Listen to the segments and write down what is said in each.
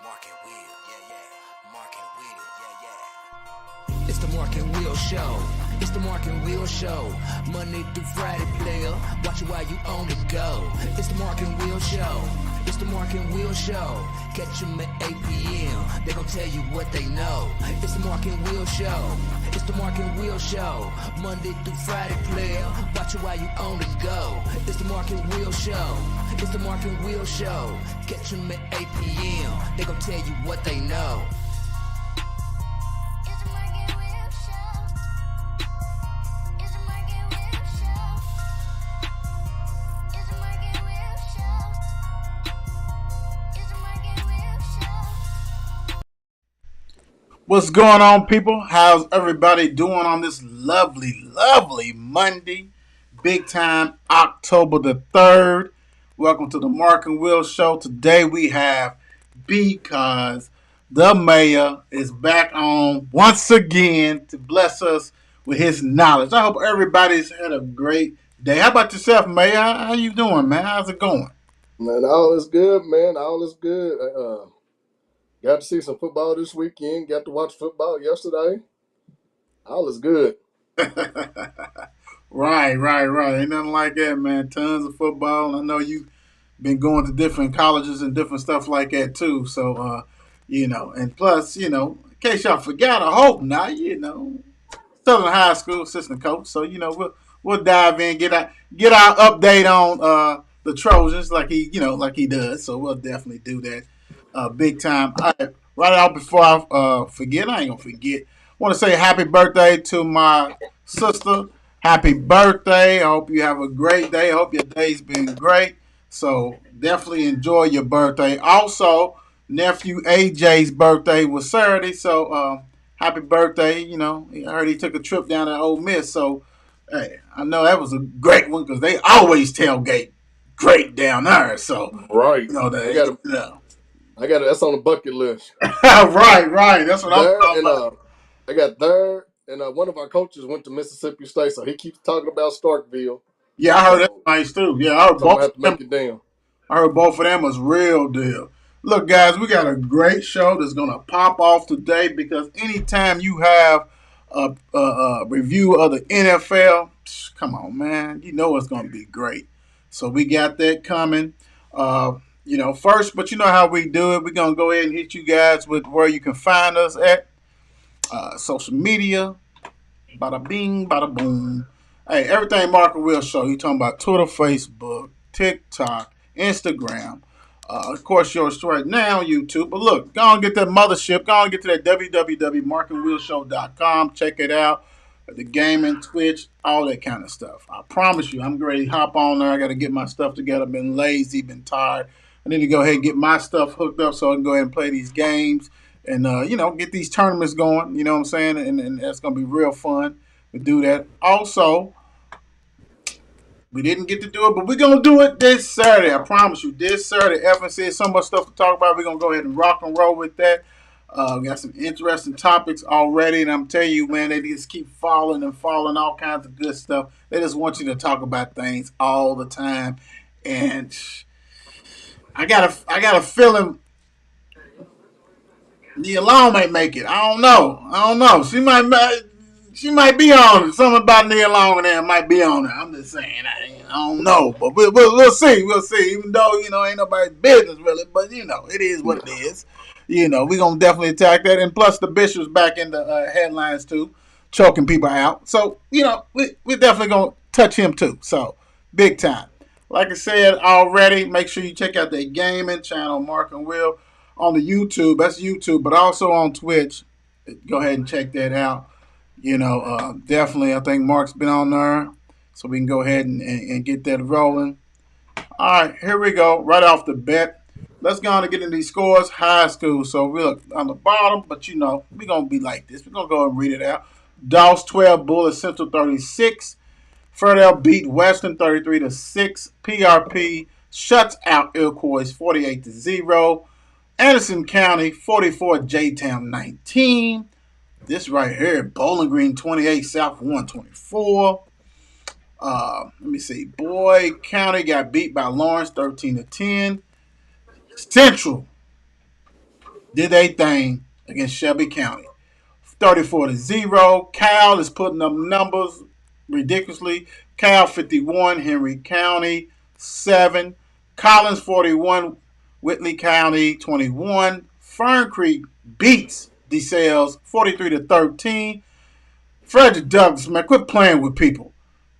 Mark and Will, yeah. Mark and Will, yeah. It's the Mark and Will Show. It's the Mark and Will Show. Monday through Friday, player. Watch it while you on the go. It's the Mark and Will Show. It's the Mark and Will Show. Catch them at 8 p.m. They gon' tell you what they know. It's the Mark and Will Show. It's the Mark and Will Show. Monday through Friday, player. Watch it while you on the go. It's the Mark and Will Show. It's the Mark and Will Show. Catch them at 8 p.m. They gon' tell you what they know. It's the Mark and Will Show. It's the Mark and Will Show. It's the Mark and Will Show. It's the Mark and Will Show. What's going on, people? How's everybody doing on this lovely Monday? Big time October the 3rd. Welcome to the Mark and Will Show. Today we have Because the mayor is back on once again to bless us with his knowledge. I hope everybody's had a great day. How about yourself, Mayor? How you doing, man? How's it going? Man, all is good, man. All is good. Got to see some football this weekend. Got to watch football yesterday. All is good. Right. Ain't nothing like that, man. Tons of football. I know you've been going to different colleges and different stuff like that too. So, and plus, in case y'all forgot, I hope not, Southern High School assistant coach. So, we'll dive in, get our update on the Trojans like he does. So we'll definitely do that big time. All right out before I forget, I ain't gonna forget. I want to say happy birthday to my sister. Happy birthday. I hope you have a great day. I hope your day's been great. So definitely enjoy your birthday. Also, nephew AJ's birthday was Saturday. So happy birthday. I heard he took a trip down to Ole Miss. So, hey, I know that was a great one because they always tailgate great down there. So, Right. I got that's on the bucket list. right. That's what I'm There talking and about. I got there, and one of our coaches went to Mississippi State, so he keeps talking about Starkville. Yeah, I heard that So, nice too. Yeah, I heard so I'm gonna both have of to them. make it down. I heard both of them was real deal. Look, guys, we got a great show that's gonna pop off today because anytime you have a review of the NFL, come on, man, you know it's gonna be great. So we got that coming. First, but you know how we do it. We're gonna go ahead and hit you guys with where you can find us at social media. Bada bing, bada boom. Hey, everything Mark Will Show. You talking about Twitter, Facebook, TikTok, Instagram. Of course, yours right now, YouTube. But look, go and get that mothership. Go and get to that www.markandwillshow.com. Check it out. The gaming, Twitch, all that kind of stuff. I promise you, I'm ready to hop on there. I got to get my stuff together. I've been lazy, been tired. I need to go ahead and get my stuff hooked up so I can go ahead and play these games and, get these tournaments going. You know what I'm saying? And that's going to be real fun to do that. Also, we didn't get to do it, but we're going to do it this Saturday. I promise you. This Saturday, FNC has so much stuff to talk about. We're going to go ahead and rock and roll with that. We got some interesting topics already, and I'm telling you, man, they just keep falling all kinds of good stuff. They just want you to talk about things all the time. And I got a feeling the alarm might make it. I don't know. She might be on it. Something about Nia Long and there might be on it. I'm just saying. I don't know, but we'll see. We'll see. Even though ain't nobody's business really, but it is what it is. We're gonna definitely attack that. And plus, the Bishop's back in the headlines too, choking people out. So we're definitely gonna touch him too. So big time. Like I said already, make sure you check out the gaming channel, Mark and Will, on the YouTube. That's YouTube, but also on Twitch. Go ahead and check that out. Definitely, I think Mark's been on there, so we can go ahead and get that rolling. All right, here we go. Right off the bat, let's go on and get into these scores. High school. So we look on the bottom, but we're going to be like this. We're going to go and read it out. Doss 12, Bullis Central 36. Ferdell beat Western 33-6. PRP shuts out Iroquois 48-0. Anderson County 44, J-Town 19. This right here, Bowling Green 28, South 124. Let me see. Boyd County got beat by Lawrence 13-10. Central did they thing against Shelby County. 34-0. Cal is putting up numbers ridiculously. Cal 51, Henry County 7, Collins 41, Whitley County 21. Fern Creek beats DeSales 43-13. Frederick Douglass, man, quit playing with people.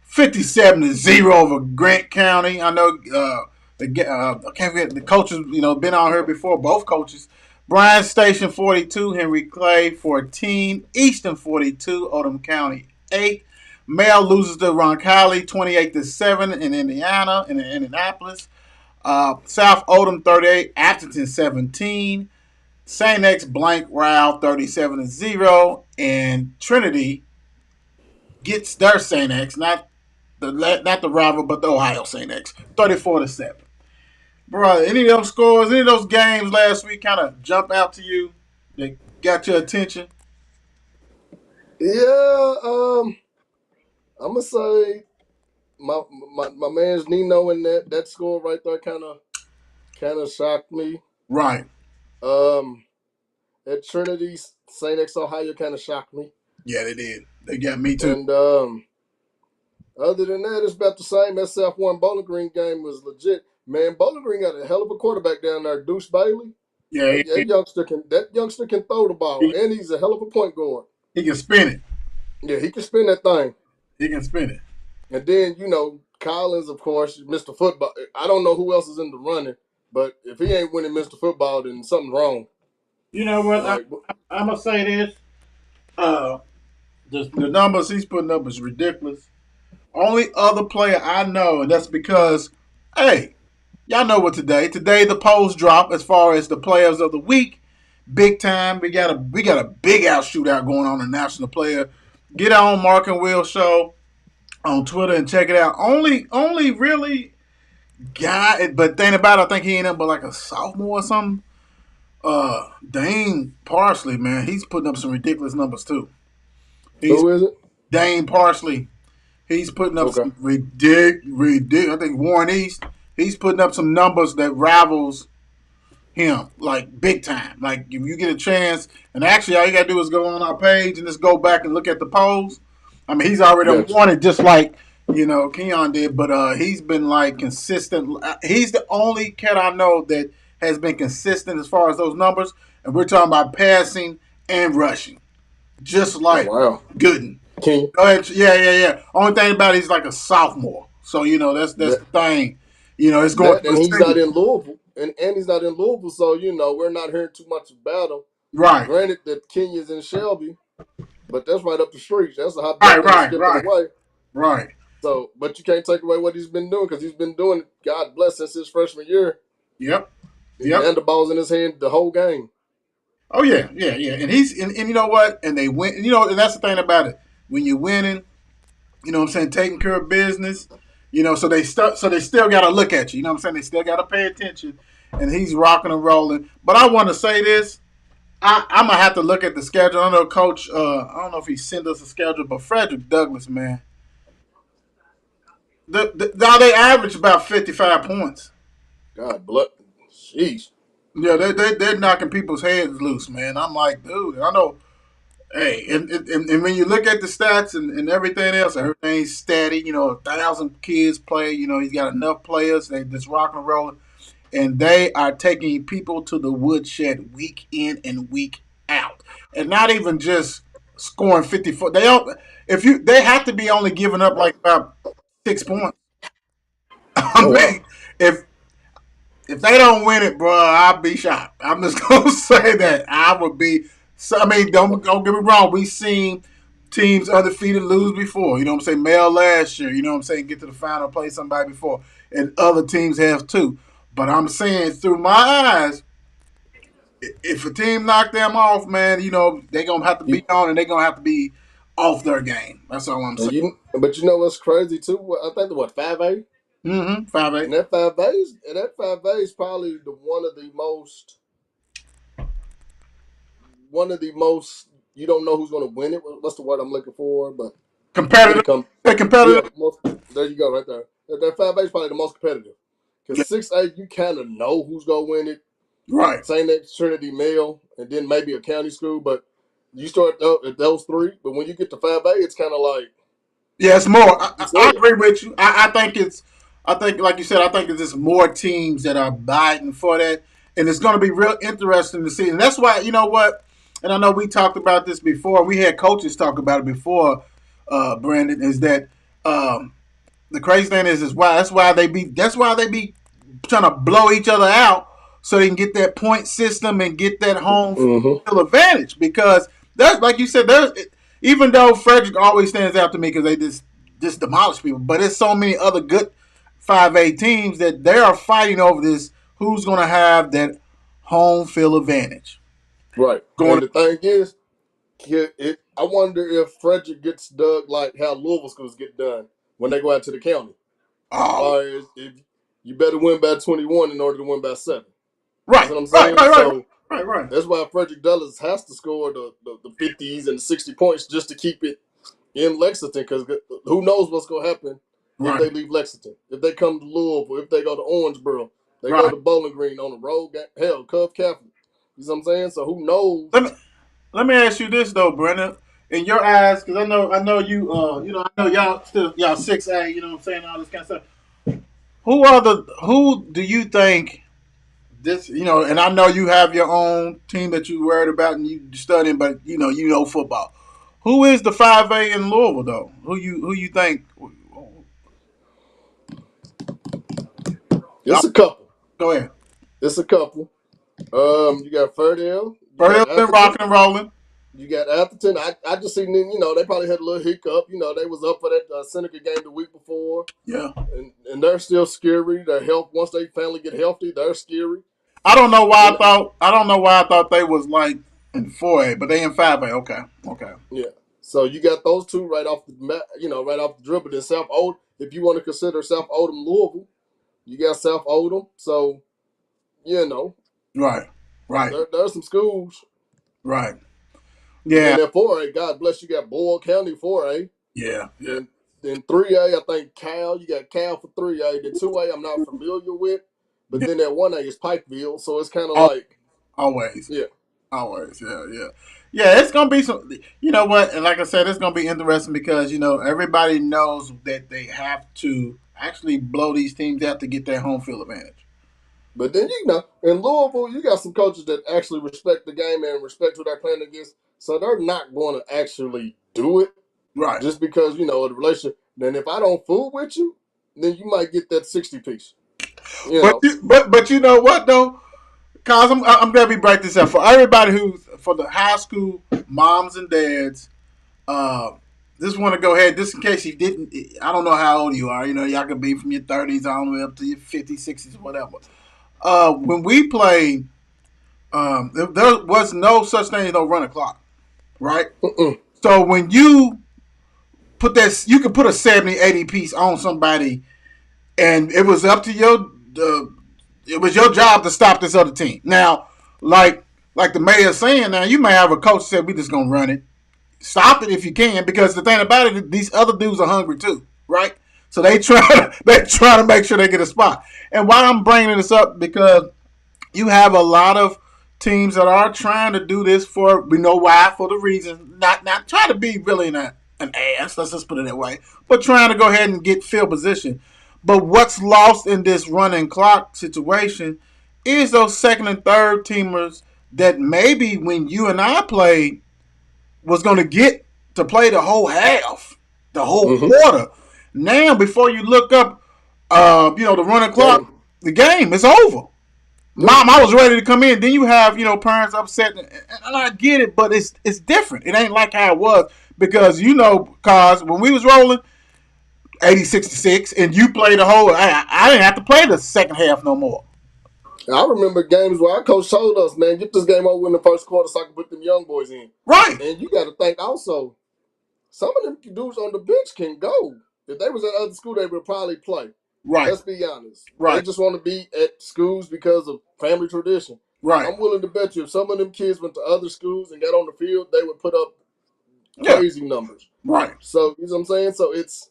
57-0 over Grant County. I know I can't forget the coaches, been on here before, both coaches. Bryan Station 42, Henry Clay 14, Easton 42, Odom County 8. Male loses to Roncalli 28-7 in Indianapolis. South Odom 38, Atherton 17. St. X blank Rao 37-0, and Trinity gets their St. X, not the rival, but the Ohio St. X, 34-7. Bro, any of those scores, any of those games last week kind of jump out to you? They got your attention? Yeah, I'm gonna say my man's Nino in that score right there kind of shocked me. Right. At Trinity, St. X Ohio kind of shocked me. Yeah, they did. They got me too. And other than that, it's about the same. SF1 Bowling Green game was legit. Man, Bowling Green got a hell of a quarterback down there, Deuce Bailey. Yeah, That youngster can throw the ball, and he's a hell of a point guard. he can spin it. Yeah, he can spin that thing. He can spin it. And then, Collins, of course, Mr. Football. I don't know who else is in the running, but if he ain't winning Mr. Football, then something's wrong. You know what? Like, I'm going to say this. The numbers he's putting up is ridiculous. Only other player I know, and that's because, hey, y'all know what today. Today the polls drop as far as the players of the week. Big time. We got a big out shootout going on in National Player. Get on Mark and Will Show on Twitter and check it out. Only really guy, but thing about it, I think he ain't up but like a sophomore or something. Dane Parsley, man, he's putting up some ridiculous numbers too. who is it? Dane Parsley. He's putting up some ridiculous. I think Warren East. He's putting up some numbers that rivals him, like big time. Like if you get a chance, and actually all you gotta do is go on our page and just go back and look at the polls. I mean, he's already won it, just like Keon did, but he's been like consistent. He's the only cat I know that has been consistent as far as those numbers, and we're talking about passing and rushing, just like Gooden. King. Go ahead. Yeah. Only thing about it, he's like a sophomore, so that's the thing. It's going. And he's not in Louisville, and he's not in Louisville, so we're not hearing too much about him. Right. Granted that Kenya's in Shelby, but that's right up the street. That's a hot right. away. Right. So, but you can't take away what he's been doing because he's been doing it, God bless, since his freshman year. Yep. And the ball's in his hand the whole game. Oh yeah. And he's and you know what? And they win. And that's the thing about it. When you're winning, taking care of business. So they still got to look at you. You know what I'm saying? They still got to pay attention. And he's rocking and rolling. But I want to say this. I'm gonna have to look at the schedule. I know Coach. I don't know if he sent us a schedule, but Frederick Douglass, man. Now they average about 55 points. God bless. Sheesh. Yeah, they're knocking people's heads loose, man. I'm like, dude, I know. Hey, and when you look at the stats and everything else, everything's steady. 1,000 kids play. He's got enough players. They just rocking and rolling, and they are taking people to the woodshed week in and week out, and not even just scoring 54. They don't. They have to be only giving up like about 6 points. I mean, if they don't win it, bro, I'll be shocked. I'm just gonna say that I would be. So, I mean, don't get me wrong. We've seen teams undefeated lose before. You know what I'm saying? Male last year. You know what I'm saying? Get to the final, play somebody before, and other teams have too. But I'm saying through my eyes, if a team knock them off, man, they're gonna have to be on, and they're gonna have to be off their game. That's all I'm saying. But you know what's crazy too? I think 5A. 5A. And that 5A is probably one of the most. You don't know who's going to win it. What's the word I'm looking for? But competitive. Competitive. Yeah, there you go, right there. That 5A is probably the most competitive because 6A you kind of know who's going to win it. Right. St. X, Trinity, Male, and then maybe a county school. But you start at those three. But when you get to 5A, it's kind of like Yeah, it's more. you I said. agree with you. I think it's. I think, like you said, I think it's just more teams that are biting for that, and it's going to be real interesting to see. And that's why, you know what? And I know we talked about this before. We had coaches talk about it before. Brandon, is that the crazy thing is why that's why they be trying to blow each other out so they can get that point system and get that home Mm-hmm. field advantage. Because there's, like you said, there's, even though Frederick always stands out to me because they just demolish people, but there's so many other good 5A teams that they are fighting over this. Who's going to have that home field advantage? Right. Going And the thing is, I wonder if Frederick gets dug like how Louisville schools get done when they go out to the county. oh, Or if you better win by 21 in order to win by 7. right, That's what I'm right, saying. right, right, So right, right. that's why Frederick Douglass has to score the 50s and the 60 points just to keep it in Lexington. Because who knows what's going to happen if they Right, leave Lexington. If they come to Louisville, if they go to Orangeboro, they go right. to Bowling Green on the road. Hell, Cove Catholic. You know what I'm saying? So who knows? Let me let me ask you this though, Brennan. In your eyes, because I know you, I know y'all 6A, you know what I'm saying, all this kind of stuff. Who do you think this, and I know you have your own team that you worried about and you studying, but you know football. Who is the 5A in Louisville though? Who you think? It's a couple. Go ahead. It's a couple. You got Ferdale. You got First been Atherton. rocking and rolling. You got Atherton. I just seen them, they probably had a little hiccup. They was up for that Seneca game the week before. Yeah. And they're still scary. Their health, once they finally get healthy, they're scary. I don't know why And I thought they was like in 4A, but they in 5A. Okay. Okay. yeah. So you got those two right off the mat, right off the dribble. Then South Oldham, if you want to consider South Oldham Louisville, you got South Oldham. So, Right. Right. there's some schools. Right. And Yeah. then at 4A, God bless you, got Boyle County 4A. Yeah. Yeah. Then 3A, I think Cal. You got Cal for 3A. Then 2A, I'm not familiar with. But Yeah. then that 1A is Pikeville. So it's kind of Al- like, Always. yeah. Always. Yeah. Yeah. Yeah. It's gonna be some. You know what? And like I said, it's gonna be interesting because everybody knows that they have to actually blow these teams out to get their home field advantage. But then, in Louisville, you got some coaches that actually respect the game and respect who they're playing against. So they're not going to actually do it Right. just because, of the relationship. Then if I don't fool with you, then you might get that 60 piece. But you know what though? Cause I'm glad we break this up for everybody for the high school moms and dads. Just want to go ahead, just in case you didn't. I don't know how old you are. Y'all could be from your 30s all the way up to your 50s, 60s, whatever. When we played, there was no such thing as no running clock, right? Mm-mm. So when you you could put a 70, 80 piece on somebody, and it was up to it was your job to stop this other team. Now, like the mayor's saying, now you may have a coach said we just gonna run it. Stop it if you can, because the thing about it, these other dudes are hungry too, right? So they try to make sure they get a spot. And why I'm bringing this up, because you have a lot of teams that are trying to do this we know why, for the reason, not trying to be really an ass, let's just put it that way, but trying to go ahead and get field position. But what's lost in this running clock situation is those second and third teamers that maybe when you and I played was going to get to play the whole half, the whole quarter. Now, before you look up, the running clock, the game is over. Mom, I was ready to come in. Then you have, parents upset, and I get it, but it's different. It ain't like how it was, because cause when we was rolling 80-66, and you played the whole, I didn't have to play the second half no more. I remember games where our coach told us, man, get this game over in the first quarter so I can put them young boys in. Right. And you got to think also, some of them dudes on the bench can go. If they was at other school, they would probably play. Right. Let's be honest. Right. They just want to be at schools because of family tradition. Right. I'm willing to bet you if some of them kids went to other schools and got on the field, they would put up crazy numbers. Right. So, you know what I'm saying? So it's,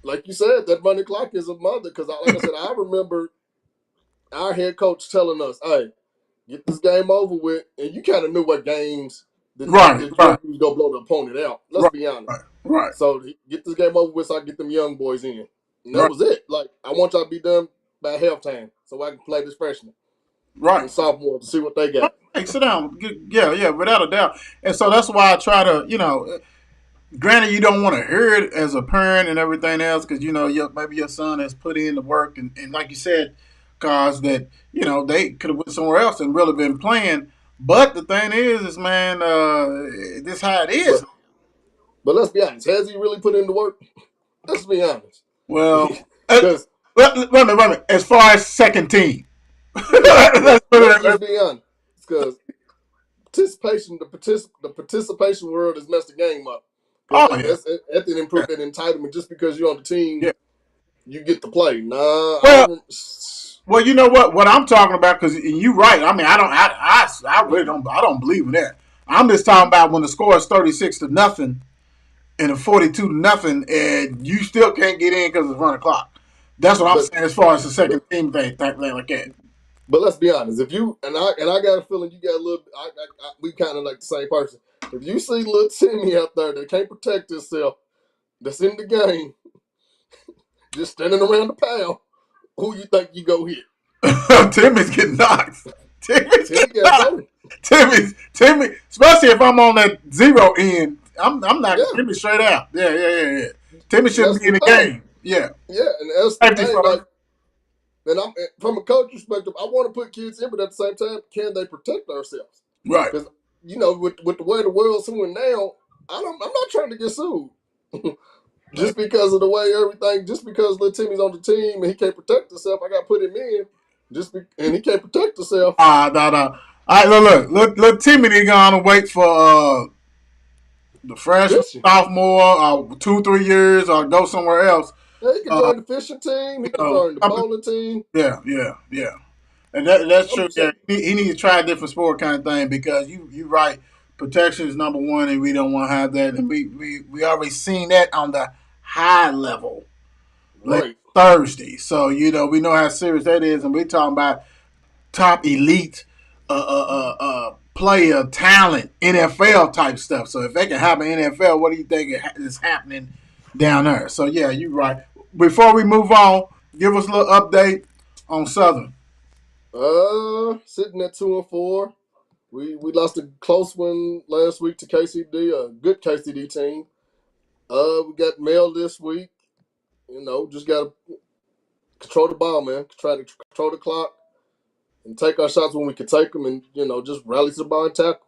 like you said, that running clock is a mother. Because, like I said, I remember our head coach telling us, hey, get this game over with, and you kind of knew what games Right, that right, you was gonna blow the opponent out. Let's right, be honest. right, right, So get this game over with, so I get them young boys in, and that right, was it. Like I want y'all to be done by halftime, so I can play this freshman right. and sophomore to see what they got. Hey, sit down. Yeah, yeah, without a doubt. And so that's why I try to, granted, you don't want to hear it as a parent and everything else because maybe your son has put in the work and like you said, cause that they could have went somewhere else and really been playing. But the thing is man, this how it is. But let's be honest, has he really put in the work? Let's be honest, Well, because wait a minute. As far as second team, let's let's just be honest, because the participation world has messed the game up. oh Because yeah, that didn't improve that entitlement just because you're on the team, yeah. you get to play. Nah, I Well, don't. well, you know what I'm talking about because you're right. I mean, I really don't believe in that. I'm just talking about when the score is 36-0 and a 42-0, and you still can't get in because it's running clock. That's what I'm But saying as far as the second team thing like that. but let's be honest. If you and I got a feeling you got a little. We kind of like the same person. If you see little Timmy out there that can't protect himself, that's in the game, just standing around the pound, who you think you go hit? Timmy's getting knocked. Timmy's Timmy getting got knocked. go. Timmy, especially if I'm on that zero end, I'm knocking Yeah, Timmy straight out. Yeah. Timmy shouldn't that's be in the the thing. game. Yeah. Yeah, and that's the Safety thing. first. Like, and I'm from a coach perspective, I want to put kids in, but at the same time, can they protect ourselves? Right. Because with the way the world's suing now, I'm not trying to get sued. Just because of the way everything, just because little Timmy's on the team and he can't protect himself, I got to put him in. And he can't protect himself. No. All right, look, Timmy ain't gonna wait for the freshman, Fishing. sophomore, 2-3 years, or go somewhere else. Yeah, he can Uh, join the fishing team. He you can know, join the bowling team. yeah. And that's I'm true. just Yeah, saying. he needs to try a different sport kind of thing because you right. Protection is number one, and we don't want to have that. And we already seen that on the high level last Right. Thursday. So we know how serious that is, and we're talking about top elite player talent, NFL type stuff. So if that can happen in NFL, what do you think is happening down there? So yeah, you're right. Before we move on, give us a little update on Southern. Sitting at 2-4. We lost a close one last week to KCD, a good KCD team. We got mail this week. Just gotta control the ball, man. Try to control the clock and take our shots when we can take them, and just rally to the ball and tackle,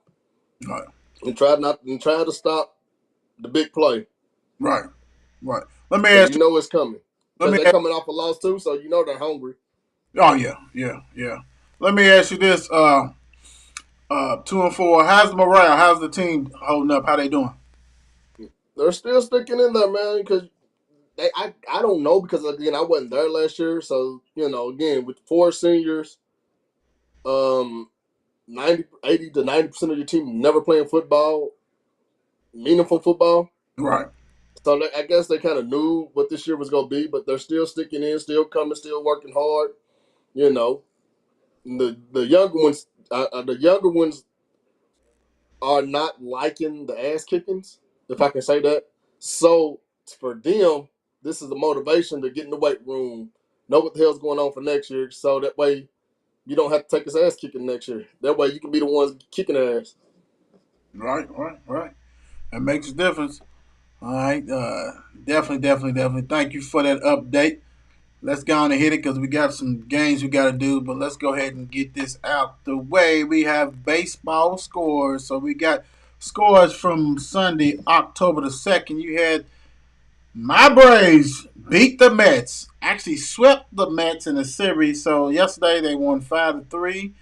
Right, and try to stop the big play. right. Let me Because ask you. it's coming. Let Because me. they're coming off a loss too, so they're hungry. Oh yeah. Let me ask you this. 2-4. How's the morale? How's the team holding up? How they doing? They're still sticking in there, man. Because I don't know, because again I wasn't there last year, so again with 4 seniors, 80 to 90% of your team never playing football, meaningful football. Right. So I guess they kind of knew what this year was going to be, but they're still sticking in, still coming, still working hard. The younger ones are not liking the ass kickings, if I can say that. So for them, this is the motivation to get in the weight room, know what the hell's going on for next year, so that way you don't have to take his ass kicking next year. That way you can be the ones kicking ass. Right. That makes a difference. All right. Definitely. Thank you for that update. Let's go on and hit it because we got some games we got to do. But let's go ahead and get this out the way. We have baseball scores. So we got scores from Sunday, October the 2nd. You had my Braves beat the Mets. Actually swept the Mets in the series. So yesterday they won 5-3.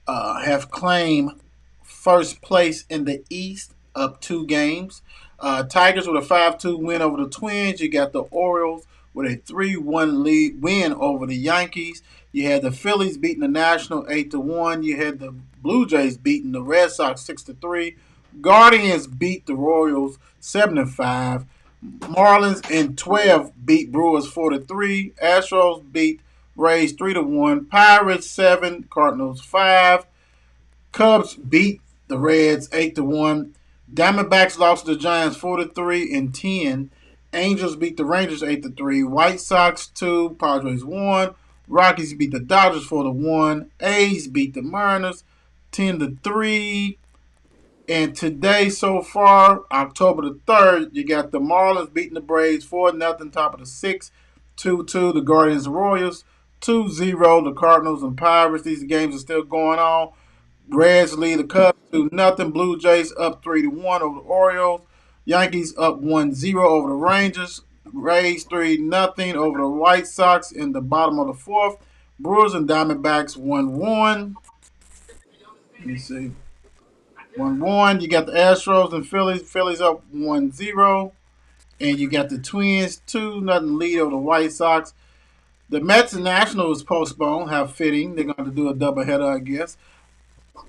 Have claimed first place in the East up 2 games. Tigers with a 5-2 win over the Twins. You got the Orioles with a 3-1 lead win over the Yankees. You had the Phillies beating the National 8-1. You had the Blue Jays beating the Red Sox 6-3. Guardians beat the Royals 7-5. Marlins in 12 beat Brewers 4-3. Astros beat Rays 3-1. Pirates 7, Cardinals 5. Cubs beat the Reds 8-1. Diamondbacks lost to the Giants 4-3 and 10. Angels beat the Rangers 8-3. White Sox 2, Padres 1. Rockies beat the Dodgers 4-1. A's beat the Mariners 10-3. And today, so far, October the 3rd, you got the Marlins beating the Braves 4-0, top of the 6th. 2-2, the Guardians and Royals. 2-0, the Cardinals and Pirates. These games are still going on. Reds lead the Cubs 2-0. Blue Jays up 3-1 over the Orioles. Yankees up 1-0 over the Rangers. Rays 3-0 over the White Sox in the bottom of the 4th. Brewers and Diamondbacks 1-1. Let me see. 1-1. You got the Astros and Phillies. Phillies up 1-0. And you got the Twins 2-0 lead over the White Sox. The Mets and Nationals postponed. How fitting. They're going to do a doubleheader, I guess.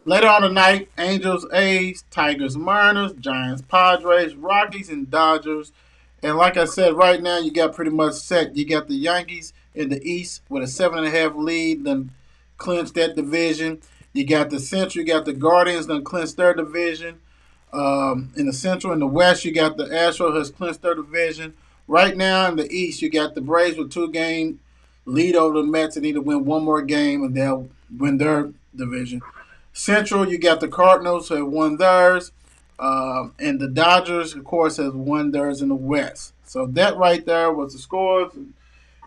Later on tonight, Angels, A's, Tigers, Mariners, Giants, Padres, Rockies, and Dodgers. And like I said, right now you got pretty much set. You got the Yankees in the East with a 7.5 lead, then clinched that division. You got the Central, you got the Guardians, then clinched their division. In the Central, in the West, you got the Astros has clinched their division. Right now in the East, you got the Braves with 2-game lead over the Mets and need to win one more game and they'll win their division. Central, you got the Cardinals who have won theirs. And the Dodgers, of course, has won theirs in the West. So that right there was the scores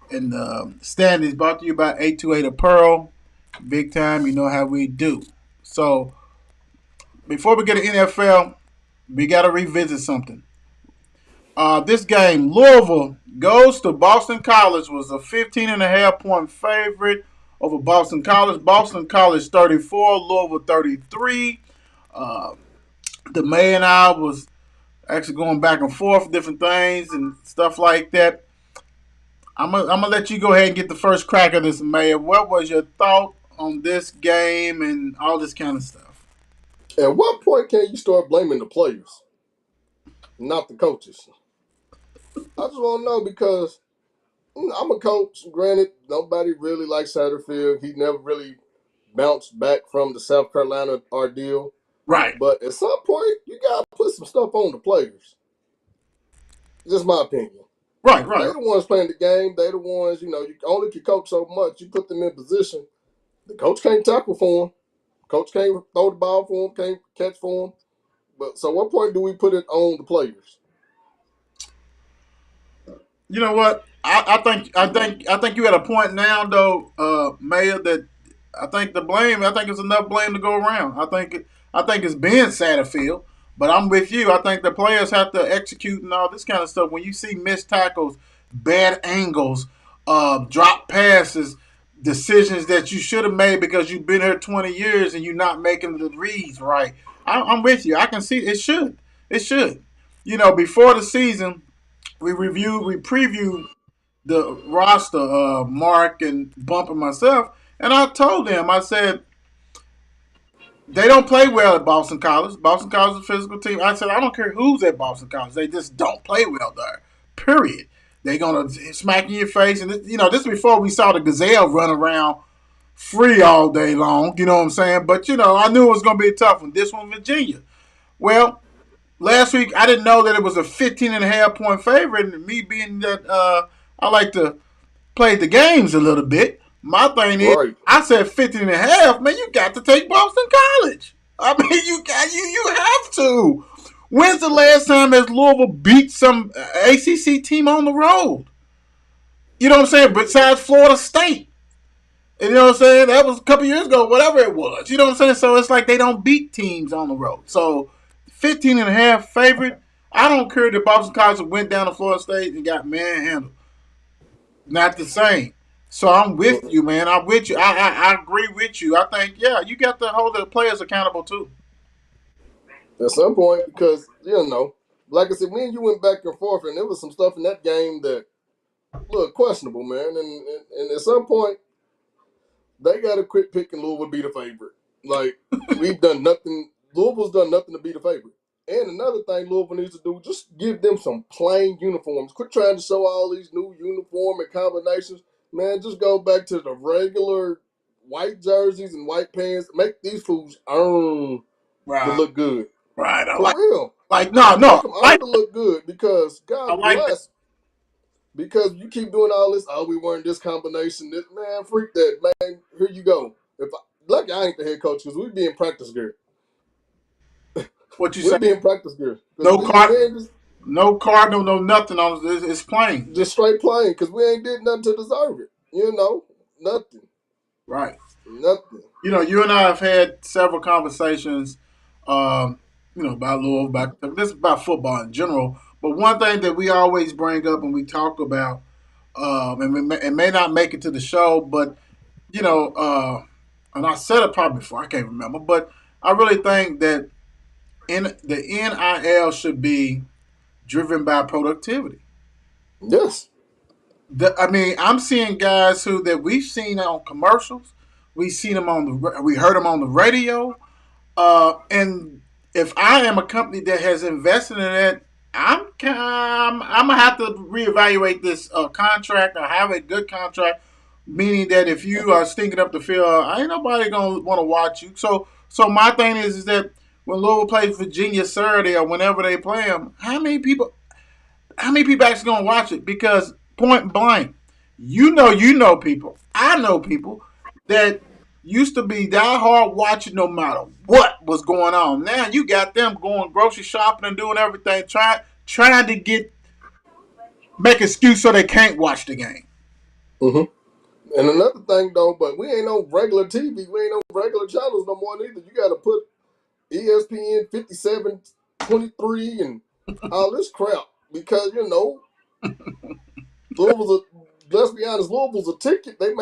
and the standings brought to you by 828 Apparel. Big time, you know how we do. So before we get to NFL, we got to revisit something. This game, Louisville goes to Boston College, was a 15.5-point favorite over Boston College. Boston College 34, Louisville 33. The May and I was actually going back and forth, different things and stuff like that. I'm gonna let you go ahead and get the first crack of this, Mayor. What was your thought on this game and all this kind of stuff? At what point can you start blaming the players, not the coaches? I just want to know because I'm a coach. Granted, nobody really likes Satterfield. He never really bounced back from the South Carolina ordeal. Right. But at some point, you got to put some stuff on the players. Just my opinion. Right. They're the ones playing the game. They're the ones, you only can coach so much. You put them in position. The coach can't tackle for them. Coach can't throw the ball for them, can't catch for them. But so what point do we put it on the players? You know what? I think you at a point now though, Mayor, that I think it's enough blame to go around. I think it's been Satterfield, but I'm with you. I think the players have to execute and all this kind of stuff. When you see missed tackles, bad angles, drop passes, decisions that you should have made because you've been here 20 years and you're not making the reads right. I'm with you. I can see it should. It should. Before the season, we previewed the roster, Mark and Bump and myself, and I told them, I said, they don't play well at Boston College. Boston College is a physical team. I said, I don't care who's at Boston College. They just don't play well there, period. They're going to smack you in your face. And, this is before we saw the Gazelle run around free all day long. You know what I'm saying? But, I knew it was going to be a tough one. This one, Virginia. Well, last week, I didn't know that it was a 15.5-point favorite. And me being that I like to play the games a little bit, my thing is, Right. I said 15.5. Man, you got to take Boston College. I mean, you have to. When's the last time has Louisville beat some ACC team on the road? You know what I'm saying? Besides Florida State. You know what I'm saying? That was a couple years ago, whatever it was. You know what I'm saying? So it's like they don't beat teams on the road. So 15.5 favorite. I don't care that Boston College went down to Florida State and got manhandled. Not the same. So I'm with you, man. I'm with you. I agree with you. I think, yeah, you got to hold the players accountable too. At some point, because, like I said, me and you went back and forth, and there was some stuff in that game that looked questionable, man. And at some point, they got to quit picking Louisville to be the favorite. Like, we've done nothing. Louisville's done nothing to be the favorite. And another thing Louisville needs to do, just give them some plain uniforms. Quit trying to show all these new uniform and combinations. Man, just go back to the regular white jerseys and white pants. Make these fools earn to Right. look good. Right. I For like. real. Like no, Make them I earn to look good because I God like that. bless. Because you keep doing all this, oh, we weren't this combination. This, man, freak that, man. Here you go. Lucky I ain't the head coach because we'd be in practice gear. What you say? We'd be in practice gear. No We card, ain't no cardinal, no nothing on it. It's plain. just straight playing because we ain't did nothing to deserve it. Nothing. Right. Nothing. You and I have had several conversations, about Louisville, this is about football in general. But one thing that we always bring up and we talk about, it may not make it to the show, but and I said it probably before, I can't remember, but I really think that the NIL should be driven by productivity. Yes. I'm seeing guys that we've seen on commercials, we heard them on the radio, and if I am a company that has invested in it, I'm gonna have to reevaluate this contract or have a good contract. Meaning that if you are stinking up the field, ain't nobody gonna want to watch you. So my thing is that when Louisville plays Virginia Saturday or whenever they play them, how many people actually gonna watch it? Because point blank, you know people. I know people that used to be diehard watching no matter what was going on. Now you got them going grocery shopping and doing everything, trying to make excuse so they can't watch the game. Mm-hmm. And another thing though, but we ain't on regular TV. We ain't on regular channels no more neither. You got to put ESPN 57, 23, and all this crap because Louisville's let's be honest, Louisville's a ticket. They're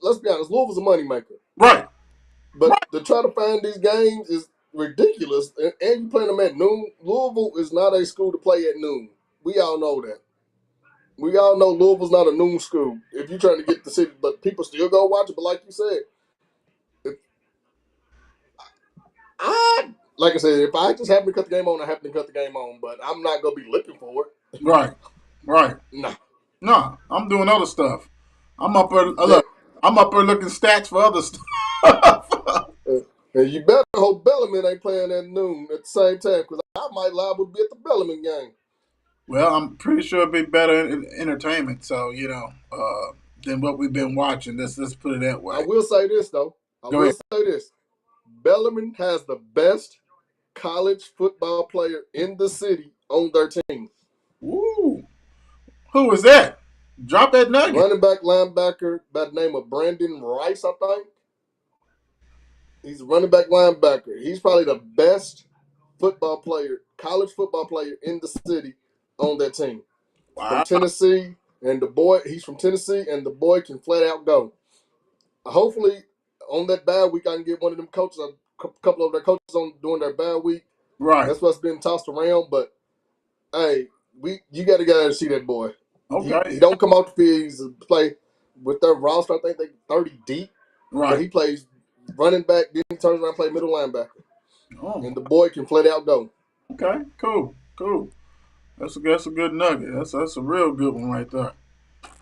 let's be honest, Louisville's a moneymaker. Right. But to try to find these games is ridiculous. And you playing them at noon. Louisville is not a school to play at noon. We all know that. We all know Louisville's not a noon school. If you're trying to get the city, but people still go watch it. But like you said, like I said, if I just happen to cut the game on, I happen to cut the game on. But I'm not gonna be looking for it. Right. No, I'm doing other stuff. I'm up there. Look, I'm up there looking stats for other stuff. And you better hope Bellarmine ain't playing at noon at the same time because I might liable to be at the Bellarmine game. Well, I'm pretty sure it'd be better entertainment. So than what we've been watching. Let's put it that way. I will say this though. Bellarmine has the best college football player in the city on their team. Ooh, who is that? Drop that nugget. Running back, linebacker by the name of Brandon Rice, I think. He's a running back, linebacker. He's probably the best college football player in the city on that team. Wow. From Tennessee, and he's from Tennessee, and the boy can flat out go. Hopefully, on that bye week, I can get one of them coaches, a couple of their coaches on doing their bye week. Right. That's what's been tossed around, but hey, you got to go and see that boy. Okay. He don't come off the field. He's play with their roster. I think they 30 deep. Right. But he plays running back. Then he turns around and play middle linebacker. Oh. And the boy can flat out go. Okay. Cool. That's a good nugget. That's a real good one right there.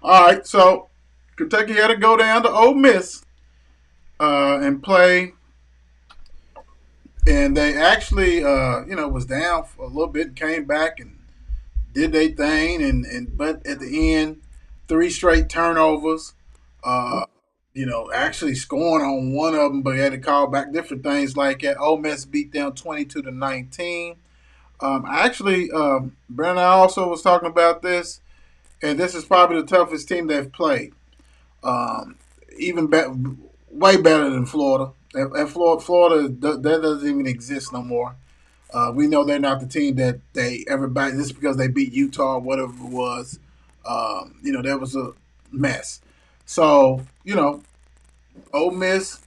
All right. So Kentucky had to go down to Ole Miss and play. And they actually, was down for a little bit, came back and did their thing, but at the end, 3 straight turnovers. Actually scoring on one of them, but he had to call back different things like that. Ole Miss beat them 22-19. Brandon, I also was talking about this, and this is probably the toughest team they've played. Way better than Florida. And Florida, that doesn't even exist no more. We know they're not the team that everybody just because they beat Utah or whatever it was. That was a mess. So Ole Miss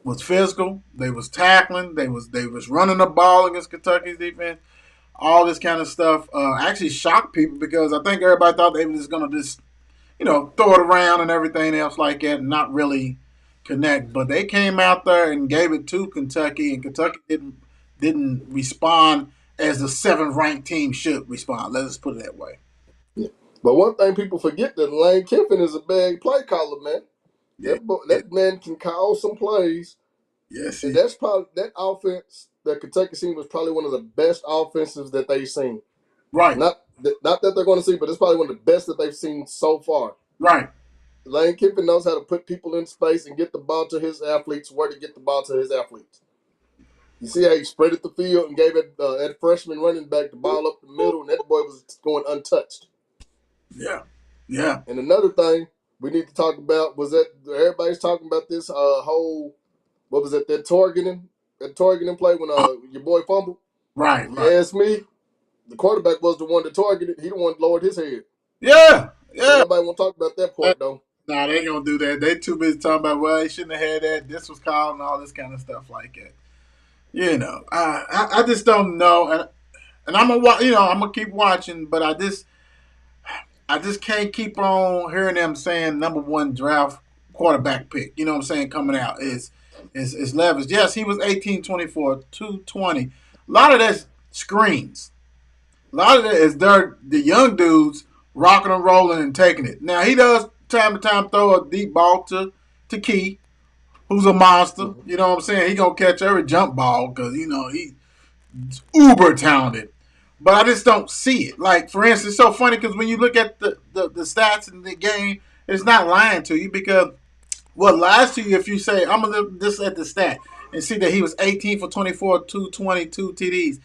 was physical. They was tackling. They was running the ball against Kentucky's defense. All this kind of stuff actually shocked people because I think everybody thought they were just gonna throw it around and everything else like that and not really connect. But they came out there and gave it to Kentucky, and Kentucky didn't respond as the 7th ranked team should respond. Let's just put it that way. Yeah. But one thing people forget that Lane Kiffin is a bad play caller, man. Yeah. That man can call some plays, Yes, and he. that's probably that offense that Kentucky seen was probably one of the best offenses that they've seen. Right. Not that they're going to see, but it's probably one of the best that they've seen so far. Right. Lane Kiffin knows how to put people in space and get the ball to his athletes where to get the ball to his athletes. You see how he spread it the field and gave that freshman running back the ball up the middle, and that boy was going untouched. Yeah. Yeah. And another thing we need to talk about was that everybody's talking about this whole what was it that targeting play when your boy fumbled. Right. If you Right. ask me, the quarterback was the one that targeted. He the one that lowered his head. Yeah. Ain't Yeah. nobody want to talk about that part though. Nah, they ain't gonna do that. They too busy talking about, well, they shouldn't have had that. This was called and all this kind of stuff like that. You know, I just don't know, and I'm gonna I'm gonna keep watching, but I just can't keep on hearing them saying number one draft quarterback pick. You know what I'm saying? Coming out is Levis. Yes, he was 18, 24, 220. A lot of that's screens. A lot of that is the young dudes rocking and rolling and taking it. Now he does time to time throw a deep ball to Key, who's a monster. Mm-hmm. You know what I'm saying? He gonna catch every jump ball because he's uber talented. But I just don't see it. Like for instance, it's so funny because when you look at the stats in the game, it's not lying to you because what lies to you if you say I'm gonna look just at the stat and see that he was 18 for 24, 222 TDs.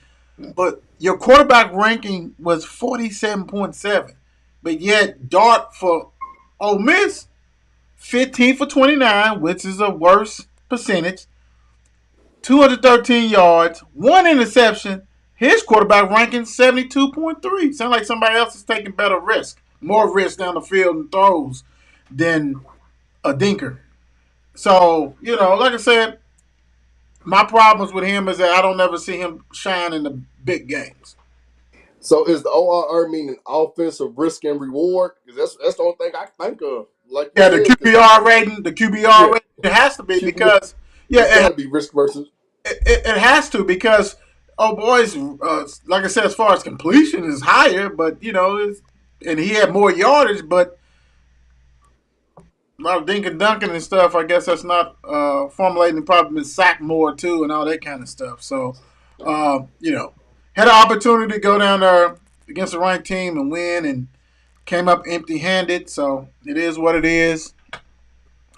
But your quarterback ranking was 47.7. But yet Dart for Ole Miss 15 for 29, which is a worse percentage. 213 yards, one interception. His quarterback ranking 72.3. Sound like somebody else is taking better risk, more risk down the field and throws than a Dinker. So, like I said, my problems with him is that I don't ever see him shine in the big games. So is the ORR meaning offensive risk and reward? Because that's the only thing I can think of. Like you Yeah, the said, because QBR rating, yeah, it has to be QB, because, it's got yeah, to be risk versus. it has to because, oh, boys, like I said, as far as completion is higher, but, and he had more yardage, but a lot of dink and dunking and stuff, I guess that's not formulating probably been sacked more too and all that kind of stuff. So, had an opportunity to go down there against the ranked team and win and came up empty handed. So it is what it is.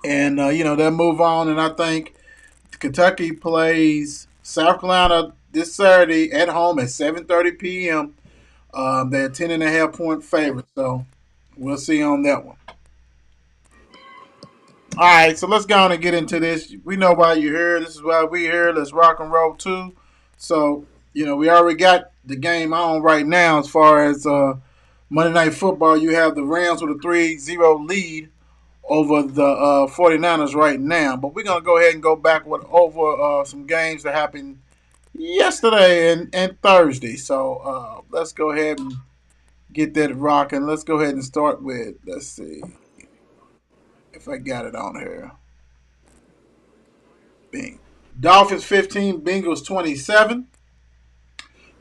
And, they'll move on. And I think Kentucky plays South Carolina this Saturday at home at 7:30 p.m. They're 10.5-point favorite. So we'll see on that one. All right, so let's go on and get into this. We know why you're here. This is why we're here. Let's rock and roll too. So, we already got the game on right now as far as Monday Night Football. You have the Rams with a 3-0 lead over the 49ers right now. But we're going to go ahead and go back over some games that happened yesterday and Thursday. So let's go ahead and get that rocking. Let's go ahead and start with, let's see if I got it on here. Bing. Dolphins 15, Bengals 27.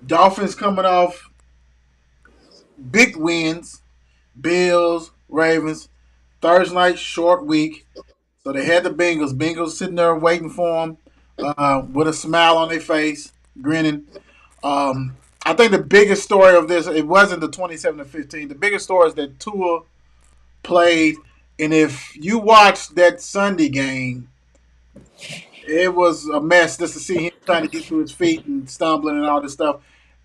Dolphins coming off big wins. Bills, Ravens. Thursday night, short week. So they had the Bengals. Bengals sitting there waiting for them with a smile on their face, grinning. I think the biggest story of this, it wasn't the 27-15. The biggest story is that Tua played. And if you watched that Sunday game, it was a mess just to see him trying to get to his feet and stumbling and all this stuff.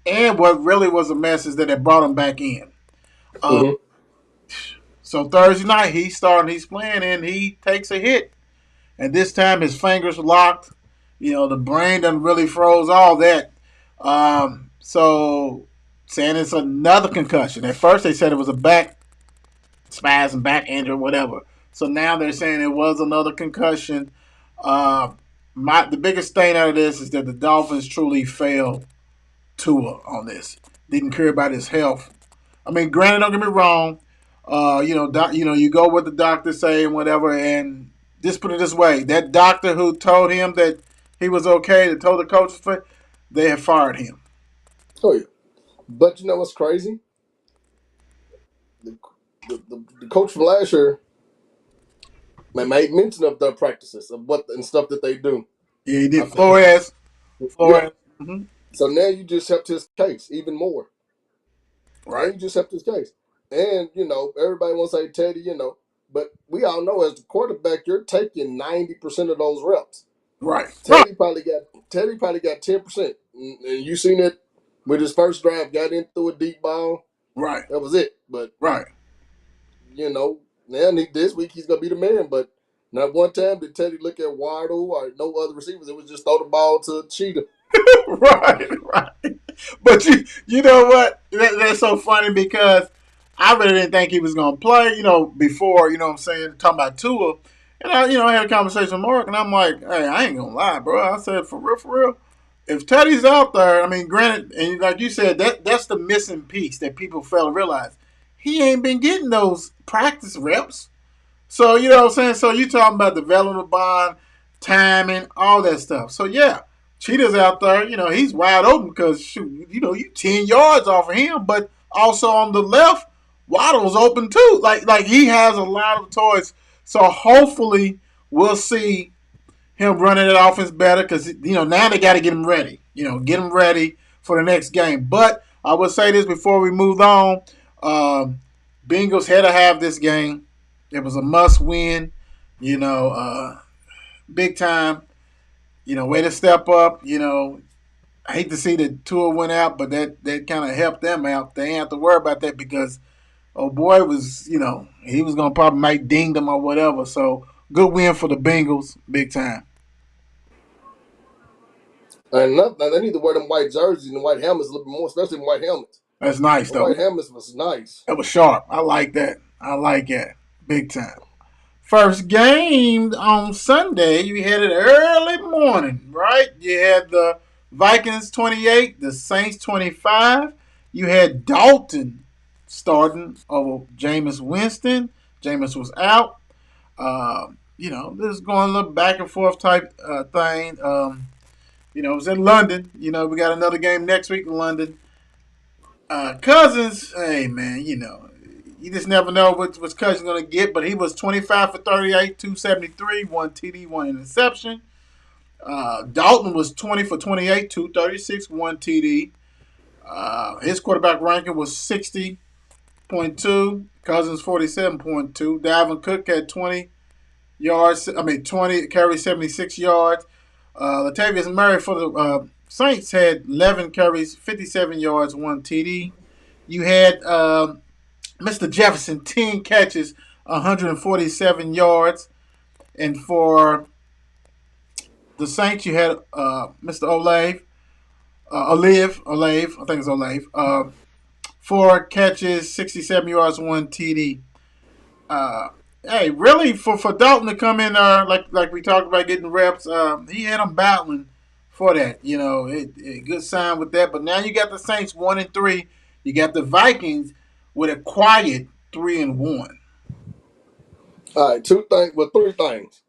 And what really was a mess is that it brought him back in. Mm-hmm. So Thursday night, he's playing, and he takes a hit. And this time his fingers locked. The brain done really froze, all that. So saying it's another concussion. At first they said it was a back spasm, back injury, whatever. So now they're saying it was another concussion. The biggest thing out of this is that the Dolphins truly failed Tua on this. Didn't care about his health. I mean, granted, don't get me wrong. You go with the doctor say and whatever, and just put it this way: that doctor who told him that he was okay, that told the coach, they have fired him. Oh yeah, but you know what's crazy? The coach from last year made mention of their practices of what and stuff that they do. Yeah, he I did. feel, Flores. yeah. Hmm. So now you just helped his case even more. Now Right. you just helped his case. And, everybody wants to say Teddy, but we all know as the quarterback, you're taking 90% of those reps. Right. Right. Teddy probably got 10%. And you seen it with his first drive, got in through a deep ball. Right. That was it. But, Right. now this week he's gonna be the man. But not one time did Teddy look at Waddle or no other receivers. It was just throw the ball to Cheetah. Right. Right. But you know what? That's so funny because I really didn't think he was going to play, before, what I'm saying, talking about Tua. And I had a conversation with Mark, and I'm like, hey, I ain't going to lie, bro. I said, for real, if Teddy's out there, I mean, granted, and like you said, that's the missing piece that people fail to realize. He ain't been getting those practice reps. So, you know what I'm saying? So, you talking about developing a bond, timing, all that stuff. So, yeah, Cheetah's out there. He's wide open because, shoot, you 10 yards off of him. But also on the left, Waddle's open too. Like he has a lot of toys. So, hopefully, we'll see him running that offense better because, now they got to get him ready. Get him ready for the next game. But I will say this before we move on. Bengals had to have this game. It was a must win, big time. Way to step up. I hate to see the tour went out, but that kind of helped them out. They ain't have to worry about that because, oh boy, was, he was going to probably might ding them or whatever. So good win for the Bengals, big time. And nothing, they need to wear them white jerseys and white helmets a little bit more, especially them white helmets. That's nice, The though. white helmets was nice. That was sharp. I like that. I like that. Big time. First game on Sunday, you had it early morning, right? You had the Vikings 28, the Saints 25. You had Dalton starting over Jameis Winston. Jameis was out. This is going a little back and forth type thing. It was in London. We got another game next week in London. Cousins, hey man, you just never know what Cousins going to get. But he was 25 for 38, 273, one TD, one interception. Dalton was 20 for 28, 236, one TD. His quarterback ranking was 60.2. Cousins 47.2. Dalvin Cook had 20 yards. 20 carries, 76 yards. Latavius Murray for the Saints had 11 carries, 57 yards, one TD. You had Mr. Jefferson, 10 catches, 147 yards. And for the Saints, you had Mr. Olave, I think it's Olave, 4 catches, 67 yards, one TD. Hey, really, for Dalton to come in there, like we talked about getting reps, he had him battling for that. Good sign with that. But now you got the Saints 1-3. You got the Vikings with a quiet 3-1. All right, three things.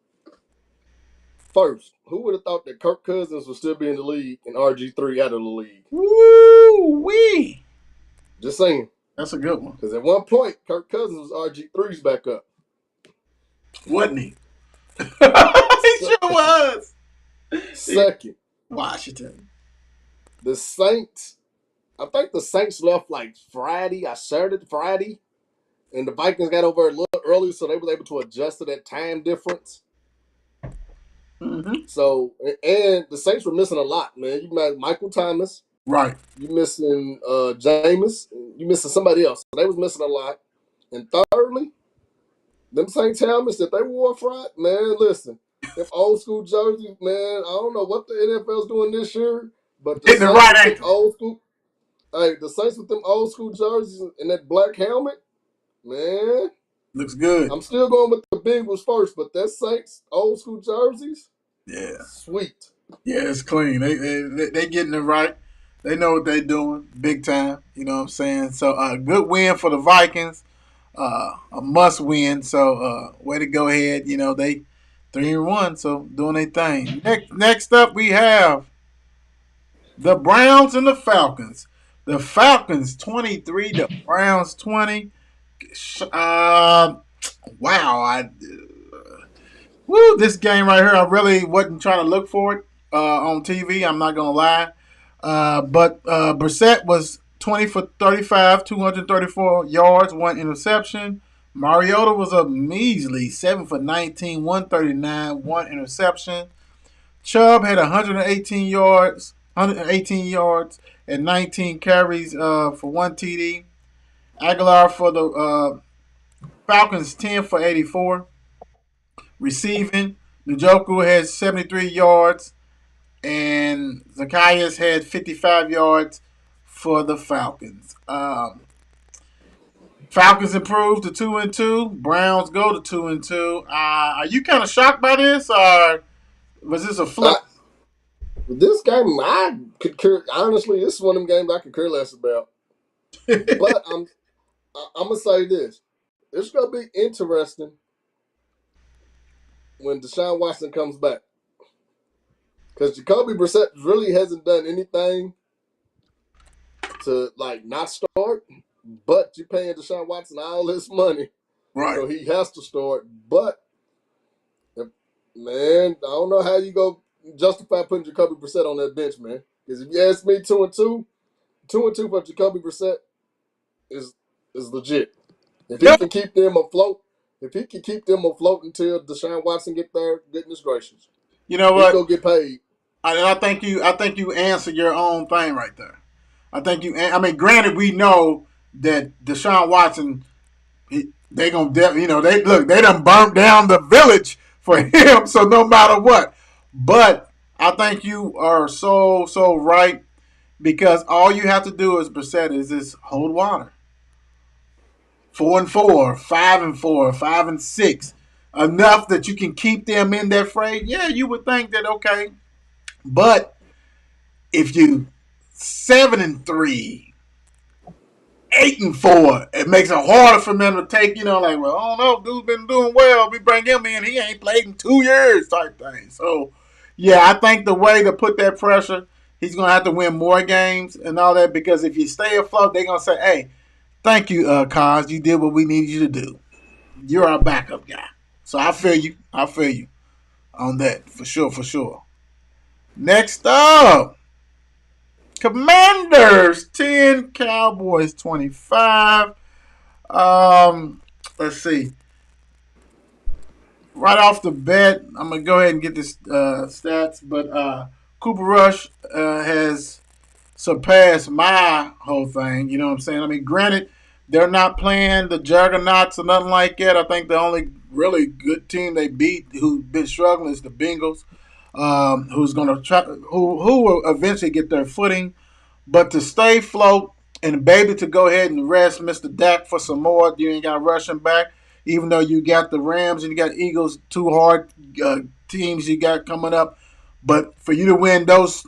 First, who would have thought that Kirk Cousins would still be in the league and RG3 out of the league? Woo wee! Just saying. That's a good one. Because at one point, Kirk Cousins was RG3's backup. Wasn't he? He sure was. Second, Washington. the Saints. I think the Saints left like Friday, and the Vikings got over a little early, so they were able to adjust to that time difference. Mm-hmm. So, and the Saints were missing a lot, man. You got Michael Thomas. Right. You missing Jameis. You missing somebody else. So they was missing a lot. And thirdly, them Saints helmets that they wore Friday, man, listen. Them old school jerseys, man, I don't know what the NFL's doing this year, but the Hitting the Saints right with them ankle. old school, the Saints with them old school jerseys and that black helmet, man. Looks good. I'm still going with the Bengals first, but that Saints old school jerseys, Yeah. sweet. Yeah, it's clean. They getting it right. They know what they're doing. Big time. You know what I'm saying? So good win for the Vikings. A must win. So way to go ahead. They 3-1, so doing their thing. Next up we have the Browns and the Falcons. The Falcons 23, the Browns 20. Wow, Woo, this game right here, I really wasn't trying to look for it on TV. I'm not gonna lie, but Brissett was 20 for 35, 234 yards, one interception. Mariota was a measly 7 for 19, 139, one interception. Chubb had 118 yards and 19 carries for one TD. Aguilar for the Falcons 10 for 84. Receiving, Njoku had 73 yards, and Zacchaeus had 55 yards for the Falcons. Falcons improved to 2-2. Browns go to 2-2. Are you kind of shocked by this, or was this a flip? This game, I could care. Honestly, this is one of them games I could care less about. But I'm gonna say this: it's gonna be interesting when Deshaun Watson comes back, because Jacoby Brissett really hasn't done anything to like not start. But you're paying Deshaun Watson all this money, so Right. he has to start. But man, I don't know how you go justify putting Jacoby Brissett on that bench, man. Because if you ask me, 2-2, 2-2 for Jacoby Brissett is legit. If he can keep them afloat, until Deshaun Watson get there, goodness gracious, You know he's what? gonna get paid. I think you answered your own thing right there. I think you. I mean, granted, we know that Deshaun Watson, they gonna they done burnt down the village for him. So no matter what, but I think you are so right because all you have to do as Brissett is just hold water. 4-4, 5-4, 5-6, enough that you can keep them in that fray. Yeah, you would think that okay, but if you 7-3, 8-4, it makes it harder for them to take. Like, well, I don't know, dude's been doing well. We bring him in, he ain't played in 2 years, type thing. So, yeah, I think the way to put that pressure, he's gonna have to win more games and all that because if you stay afloat, they're gonna say, "Hey, thank you, Kaz, you did what we needed you to do. You're our backup guy." So I feel you. I feel you on that for sure. For sure. Next up. Commanders 10, Cowboys 25. Let's see. Right off the bat, I'm gonna go ahead and get this stats, but Cooper Rush has surpassed my whole thing. You know what I'm saying? I mean, granted, they're not playing the juggernauts or nothing like that. I think the only really good team they beat who's been struggling is the Bengals, who's gonna try who will eventually get their footing. But to stay float and baby to go ahead and rest Mr. Dak for some more, you ain't got to rush him back. Even though you got the Rams and you got Eagles, two hard teams you got coming up. But for you to win those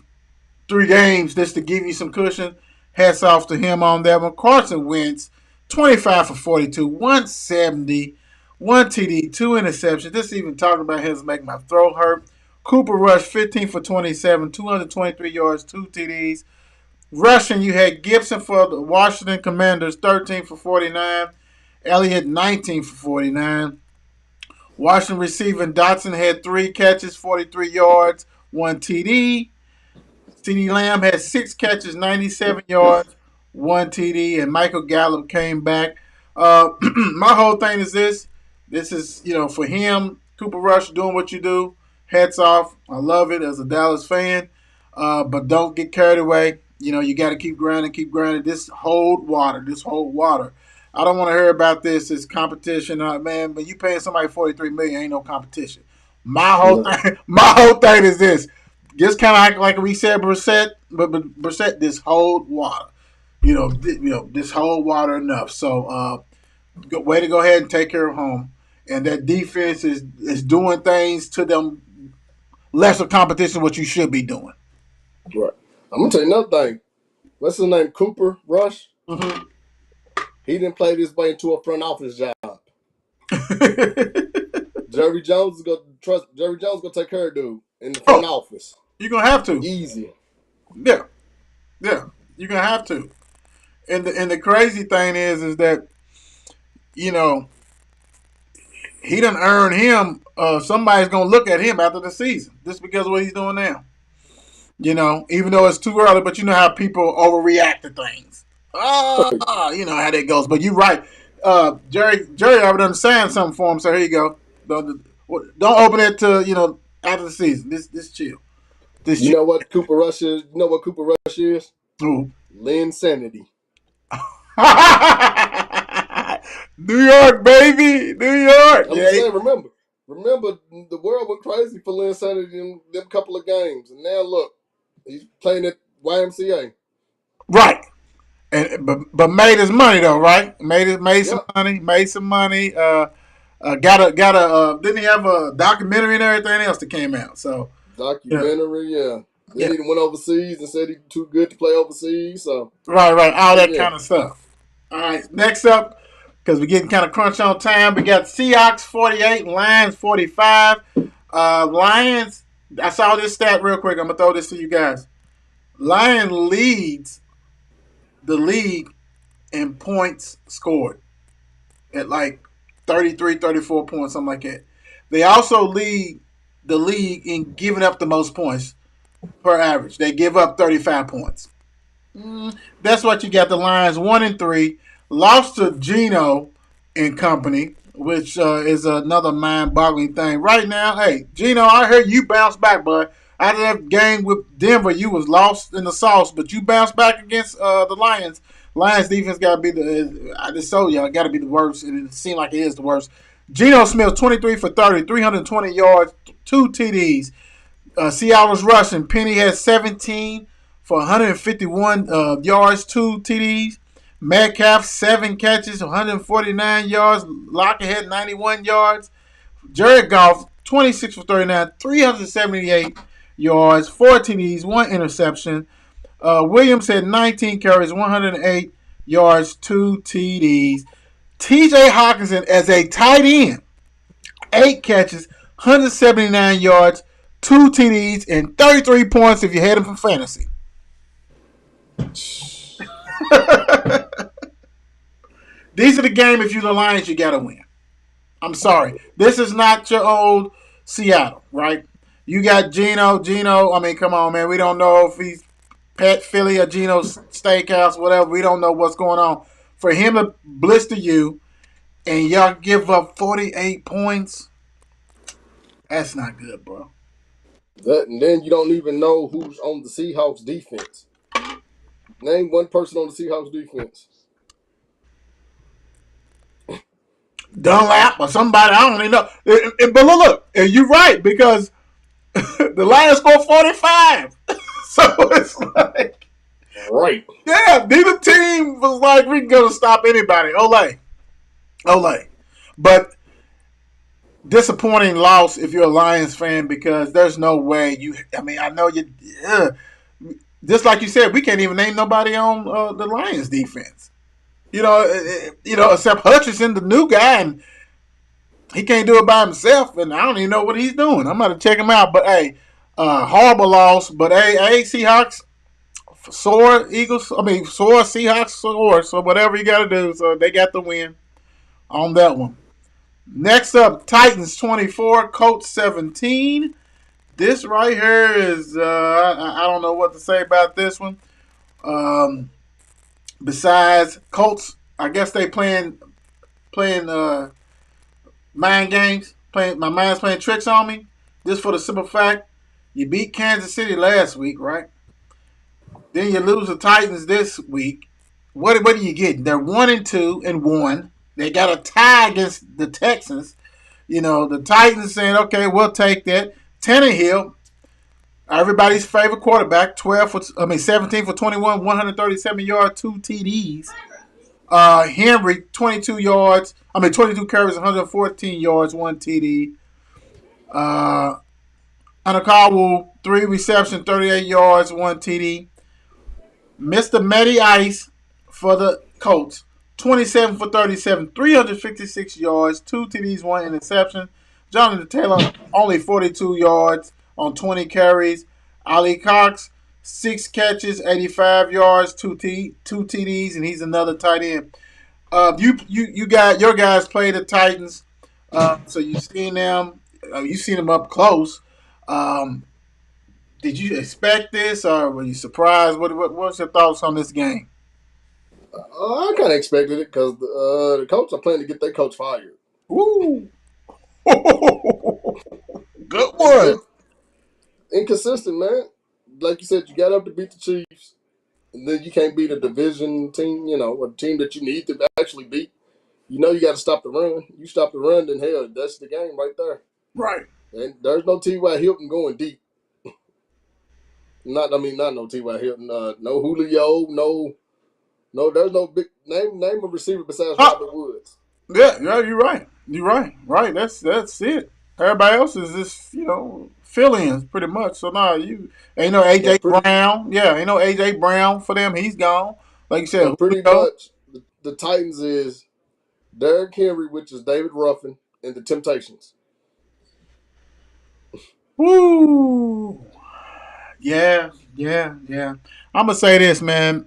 3 games just to give you some cushion, hats off to him on that one. Carson Wentz, 25 for 42, 170, 1 TD, 2 interceptions. This even talking about his make my throat hurt. Cooper Rush, 15 for 27, 223 yards, 2 TDs. Rushing, you had Gibson for the Washington Commanders, 13 for 49. Elliott, 19 for 49. Washington receiving, Dotson had 3 catches, 43 yards, 1 TD. CeeDee Lamb had 6 catches, 97 yards, 1 TD. And Michael Gallup came back. My whole thing is this. This is, for him, Cooper Rush doing what you do. Hats off. I love it as a Dallas fan. But don't get carried away. You got to keep grinding. This hold water. I don't want to hear about this as competition, man. But you paying somebody $43 million, ain't no competition. My whole thing is this: just kind of act like we said, Brissett, but Brissett, this hold water. This hold water enough. So, way to go ahead and take care of home. And that defense is doing things to them lesser competition what you should be doing. Right. I'm gonna tell you another thing. What's his name? Cooper Rush. Mm-hmm. He didn't play this way into a front office job. Jerry Jones is gonna take care of dude in the front office. You're gonna have to. Easy. Yeah. You're gonna have to. And the crazy thing is that he done earned him. Somebody's gonna look at him after the season just because of what he's doing now. You know, even though it's too early, but you know how people overreact to things. You know how that goes. But you're right. Jerry already done saying something for him, so here you go. Don't open it to, after the season. This chill. This You chill. know what Cooper Rush is? You know what Cooper Rush is? Ooh. Lynn Sanity. New York, baby. New York. I'm just saying, remember, the world went crazy for Lynn Sanity in them couple of games, and now look, he's playing at YMCA. Right. And but made his money though, right? Made some Yep, money. Made some money. Got a. Didn't he have a documentary and everything else that came out? So yeah, documentary. Yeah, then yeah. he went overseas and said he's too good to play overseas. So Right. All that yeah, kind of stuff. All right. Next up, because we're getting kind of crunch on time, we got Seahawks 48, Lions 45. Lions. I saw this stat real quick. I'm gonna throw this to you guys. Lion leads the league in points scored at like 33, 34 points, something like that. They also lead the league in giving up the most points per average. They give up 35 points. That's what you got. The Lions 1-3, lost to Geno and company, which is another mind-boggling thing. Right now, hey Geno, I heard you bounce back, bud. Out of that game with Denver, you was lost in the sauce, but you bounced back against the Lions. Lions defense got to be I just told y'all, got to be the worst, and it seemed like it is the worst. Geno Smith, 23 for 30, 320 yards, 2 TDs. Seattle's rushing. Penny has 17 for 151 yards, 2 TDs. Metcalf, 7 catches, 149 yards. Lockett had 91 yards. Jared Goff, 26 for 39, 378 yards, 4 TDs, 1 interception. Williams had 19 carries, 108 yards, 2 TDs. TJ Hawkinson as a tight end, 8 catches, 179 yards, 2 TDs, and 33 points if you had him from fantasy. These are the game if you're the Lions, you got to win. I'm sorry. This is not your old Seattle, right? You got Geno, I mean, come on, man. We don't know if he's Pet Philly or Geno's Steakhouse, whatever. We don't know what's going on. For him to blister you and y'all give up 48 points, that's not good, bro. that and then you don't even know who's on the Seahawks defense. Name one person on the Seahawks defense. Dunlap or somebody, I don't even know. But look, you're right, because the Lions scored 45. So it's like, Right. yeah, neither team was like, we can go to stop anybody. Ole. But disappointing loss if you're a Lions fan, because there's no way I know you. Just like you said, we can't even name nobody on the Lions defense. Except Hutchinson, the new guy, and he can't do it by himself, and I don't even know what he's doing. I'm going to check him out. But hey, horrible loss. But hey, Seahawks, soar Seahawks, soar. So whatever you got to do, so they got the win on that one. Next up, Titans 24, Colts 17. This right here is, I don't know what to say about this one. Besides Colts, I guess they playing mind games. My mind's playing tricks on me. Just for the simple fact, you beat Kansas City last week, right? Then you lose the Titans this week. What are you getting? They're 1-2-1. They got a tie against the Texans. The Titans saying, okay, we'll take that. Tannehill, everybody's favorite quarterback, 17 for 21, 137 yards, 2 TDs. Henry, 22 carries, 114 yards, 1 TD. Anakawu, 3 receptions, 38 yards, 1 TD. Mr. Matty Ice for the Colts, 27 for 37, 356 yards, 2 TDs, 1 interception. Jonathan Taylor, only 42 yards on 20 carries. Ali Cox, 6 catches, 85 yards, 2 TDs, and he's another tight end. You got your guys play the Titans. So you seen them? You seen them up close. Um, did you expect this, or were you surprised? What's your thoughts on this game? I kind of expected it because the coach are planning to get their coach fired. Ooh, good They one. just inconsistent, man. Like you said, you got up to beat the Chiefs, and then you can't beat a division team. You know, a team that you need to actually beat. You know, you got to stop the run. You stop the run, then hell, that's the game right there. Right. And there's no T.Y. Hilton going deep. Not no T.Y. Hilton. No Julio. No. There's no big name a receiver besides Oh, Robert Woods. yeah. You're right. You're right. Right. That's it. Everybody else is just fill-ins pretty much. So nah, you ain't no So AJ pretty, Brown. Yeah, ain't no AJ Brown for them. He's gone. Like you so said, pretty Julio. much the Titans is Derrick Henry, which is David Ruffin, and the Temptations. Woo. Yeah. I'm gonna say this, man.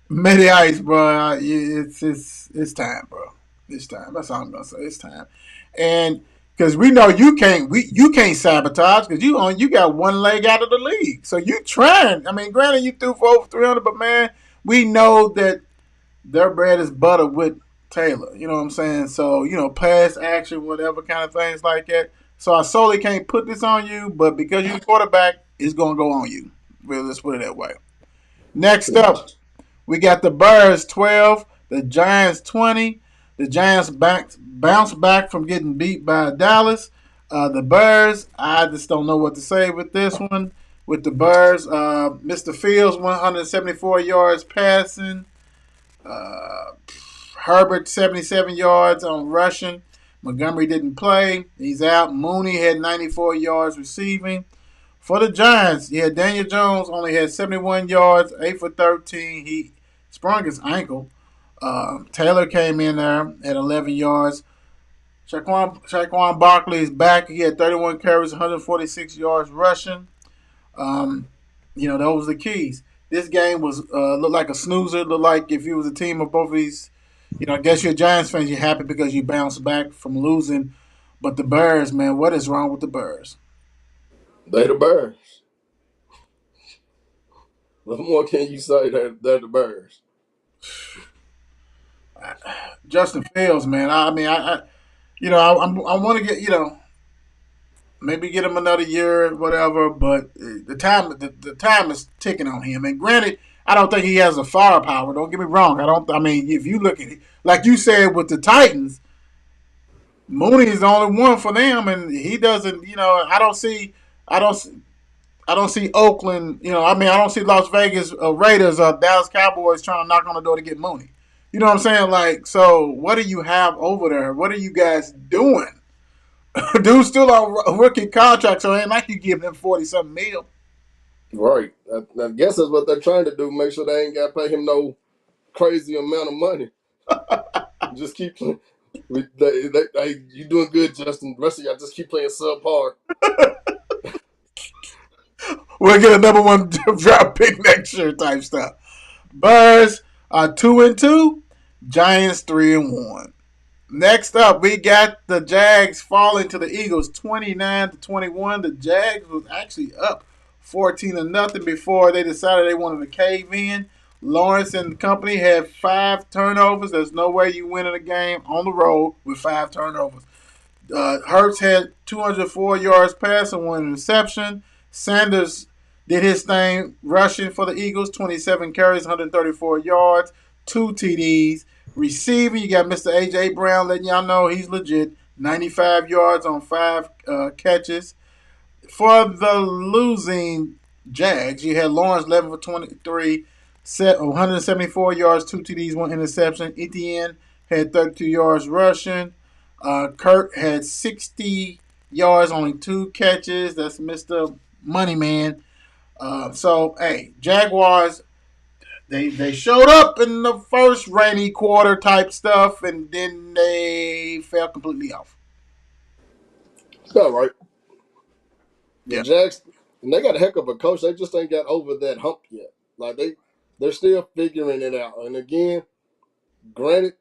Matty Ice, bro. It's time, bro. It's time. That's all I'm gonna say. It's time, and because we know you can't sabotage because you got one leg out of the league. So you trying. I mean, granted you threw for over 300, but man, we know that their bread is butter with Taylor. You know what I'm saying? So pass action, whatever kind of things like that. So I solely can't put this on you, but because you're the quarterback, it's gonna go on you. Really, let's put it that way. Next up, we got the Bears 12, the Giants 20. The Giants bounced back from getting beat by Dallas. The Bears, I just don't know what to say with this one. With the Bears, Mr. Fields 174 yards passing. Uh, Herbert 77 yards on rushing. Montgomery didn't play. He's out. Mooney had 94 yards receiving. For the Giants, yeah, Daniel Jones only had 71 yards, 8 for 13. He sprung his ankle. Taylor came in there at 11 yards. Shaquan Barkley is back. He had 31 carries, 146 yards rushing. Um, those were the keys. This game was looked like a snoozer. Looked like if you was a team of both of these, I guess you're Giants fans. You're happy because you bounced back from losing. But the Bears, man, what is wrong with the Bears? They the Bears. What more can you say? They're the Bears. Justin Fields, man. I mean, I want to get, maybe get him another year, whatever. But the time is ticking on him. And granted, I don't think he has the firepower. Don't get me wrong. I don't. I mean, if you look at it, like you said with the Titans, Mooney is the only one for them, and he doesn't. I don't. I don't see Oakland. I mean, I don't see Las Vegas Raiders or Dallas Cowboys trying to knock on the door to get Mooney. You know what I'm saying? Like, so what do you have over there? What are you guys doing? Dude's still on rookie contract, so it ain't like you give him 40 something mil. Right. I guess that's what they're trying to do. Make sure they ain't got to pay him no crazy amount of money. Just keep playing. You doing good, Justin. The rest of y'all just keep playing subpar. We'll get a number one draft pick next year type stuff. Bears are 2-2. Giants 3-1. Next up, we got the Jags falling to the Eagles 29-21. The Jags was actually up 14-0 before they decided they wanted to cave in. Lawrence and company had 5 turnovers. There's no way you win in a game on the road with 5 turnovers. Hurts had 204 yards passing, 1 interception. Sanders did his thing rushing for the Eagles, 27 carries, 134 yards, 2 TDs. Receiving, you got Mr. A.J. Brown letting y'all know he's legit, 95 yards on 5 catches. For the losing Jags, you had Lawrence 11 for 23, 174 yards, 2 TDs, 1 interception. Etienne had 32 yards rushing. Kurt had 60 yards, only 2 catches. That's Mr. Moneyman. So, hey, Jaguars, they showed up in the first rainy quarter type stuff, and then they fell completely off. It's all right. The Yeah. Jags, and they got a heck of a coach. They just ain't got over that hump yet. Like they're still figuring it out. And again, granted,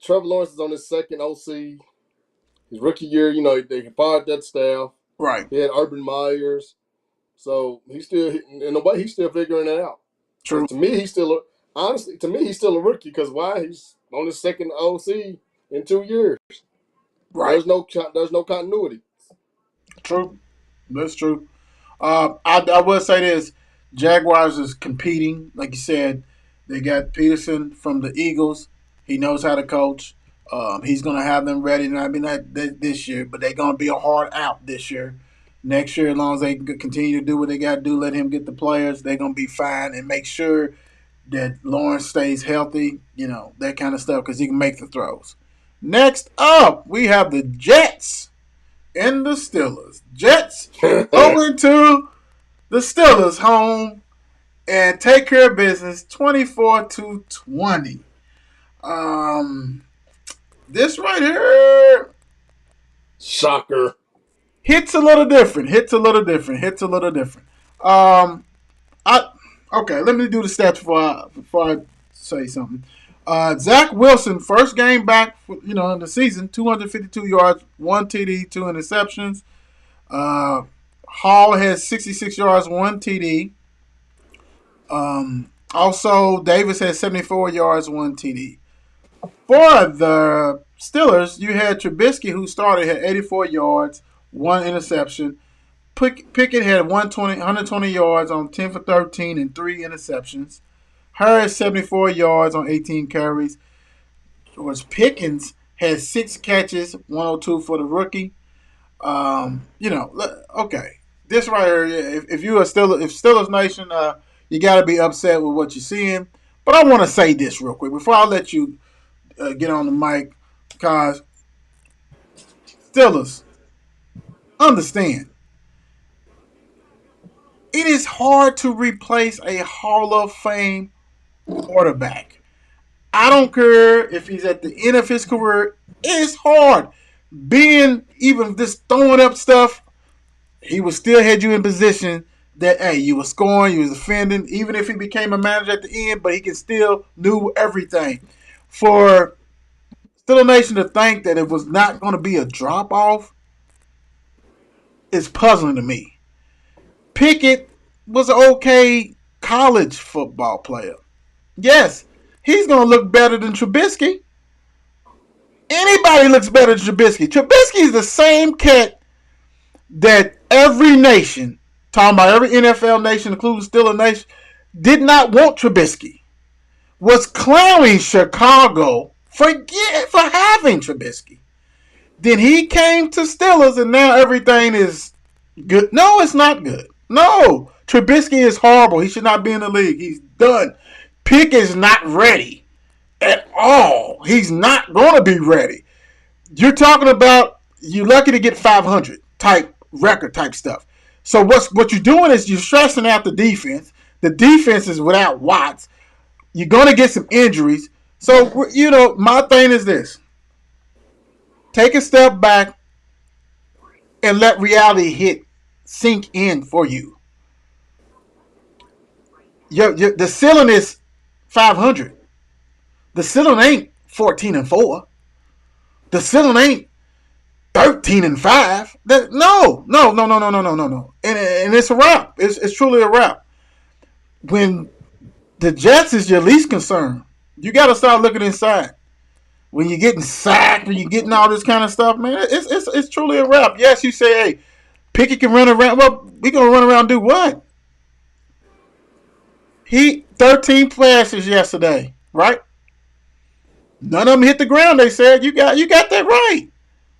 Trevor Lawrence is on his second OC. His rookie year, they fired that staff. Right. He had Urban Myers, so he's still in a way he's still figuring it out. True. To me, honestly he's still a rookie because why? He's on his second OC in 2 years. Right. There's no continuity. True. That's true. I will say this: Jaguars is competing, like you said. They got Peterson from the Eagles. He knows how to coach. He's going to have them ready. And I mean not this year, but they're going to be a hard out this year. Next year, as long as they continue to do what they got to do, let him get the players, they're going to be fine. And make sure that Lawrence stays healthy. That kind of stuff because he can make the throws. Next up, we have the Jets and the Steelers. Jets going to the Steelers home and take care of business 24-20. This right here Shocker. hits a little different. Let me do the stats before I say something. Zach Wilson, first game back, in the season, 252 yards, 1 TD, 2 interceptions. Hall has 66 yards, 1 TD. Also, Davis has 74 yards, 1 TD. For the Steelers, you had Trubisky, who started, had 84 yards, 1 interception. Pickett had 120 yards on 10 for 13 and 3 interceptions. Harris, 74 yards on 18 carries. George Pickens had 6 catches, 102 for the rookie. Okay. This right here, if you're if Steelers Nation, you got to be upset with what you're seeing. But I want to say this real quick before I let you get on the mic, because Steelers, understand, it is hard to replace a Hall of Fame quarterback. I don't care if he's at the end of his career. It's hard. Being even just throwing up stuff, he would still had you in position that, hey, you were scoring, you was defending, even if he became a manager at the end, but he can still do everything. For Steelers Nation to think that it was not going to be a drop-off is puzzling to me. Pickett was an okay college football player. Yes, he's going to look better than Trubisky. Anybody looks better than Trubisky. Trubisky is the same cat that every nation, talking about every NFL nation, including Steelers Nation, did not want Trubisky. Was clowning Chicago for having Trubisky. Then he came to Steelers and now everything is good. No, it's not good. No, Trubisky is horrible. He should not be in the league. He's done. Pick is not ready at all. He's not going to be ready. You're talking about you're lucky to get 500 type record type stuff. So what you're doing is you're stressing out the defense. The defense is without Watts. You're going to get some injuries. So, my thing is this. Take a step back and let reality sink in for you. The ceiling is 500. The ceiling ain't 14-4. The ceiling ain't 13-5. No. And it's a wrap. It's truly a wrap. When the Jets is your least concern, you got to start looking inside. When you're getting sacked, when you're getting all this kind of stuff, man, it's truly a wrap. Yes, you say, hey, Pickett can run around. Well, we gonna run around and do what? He 13 passes yesterday, right? None of them hit the ground. They said you got that right,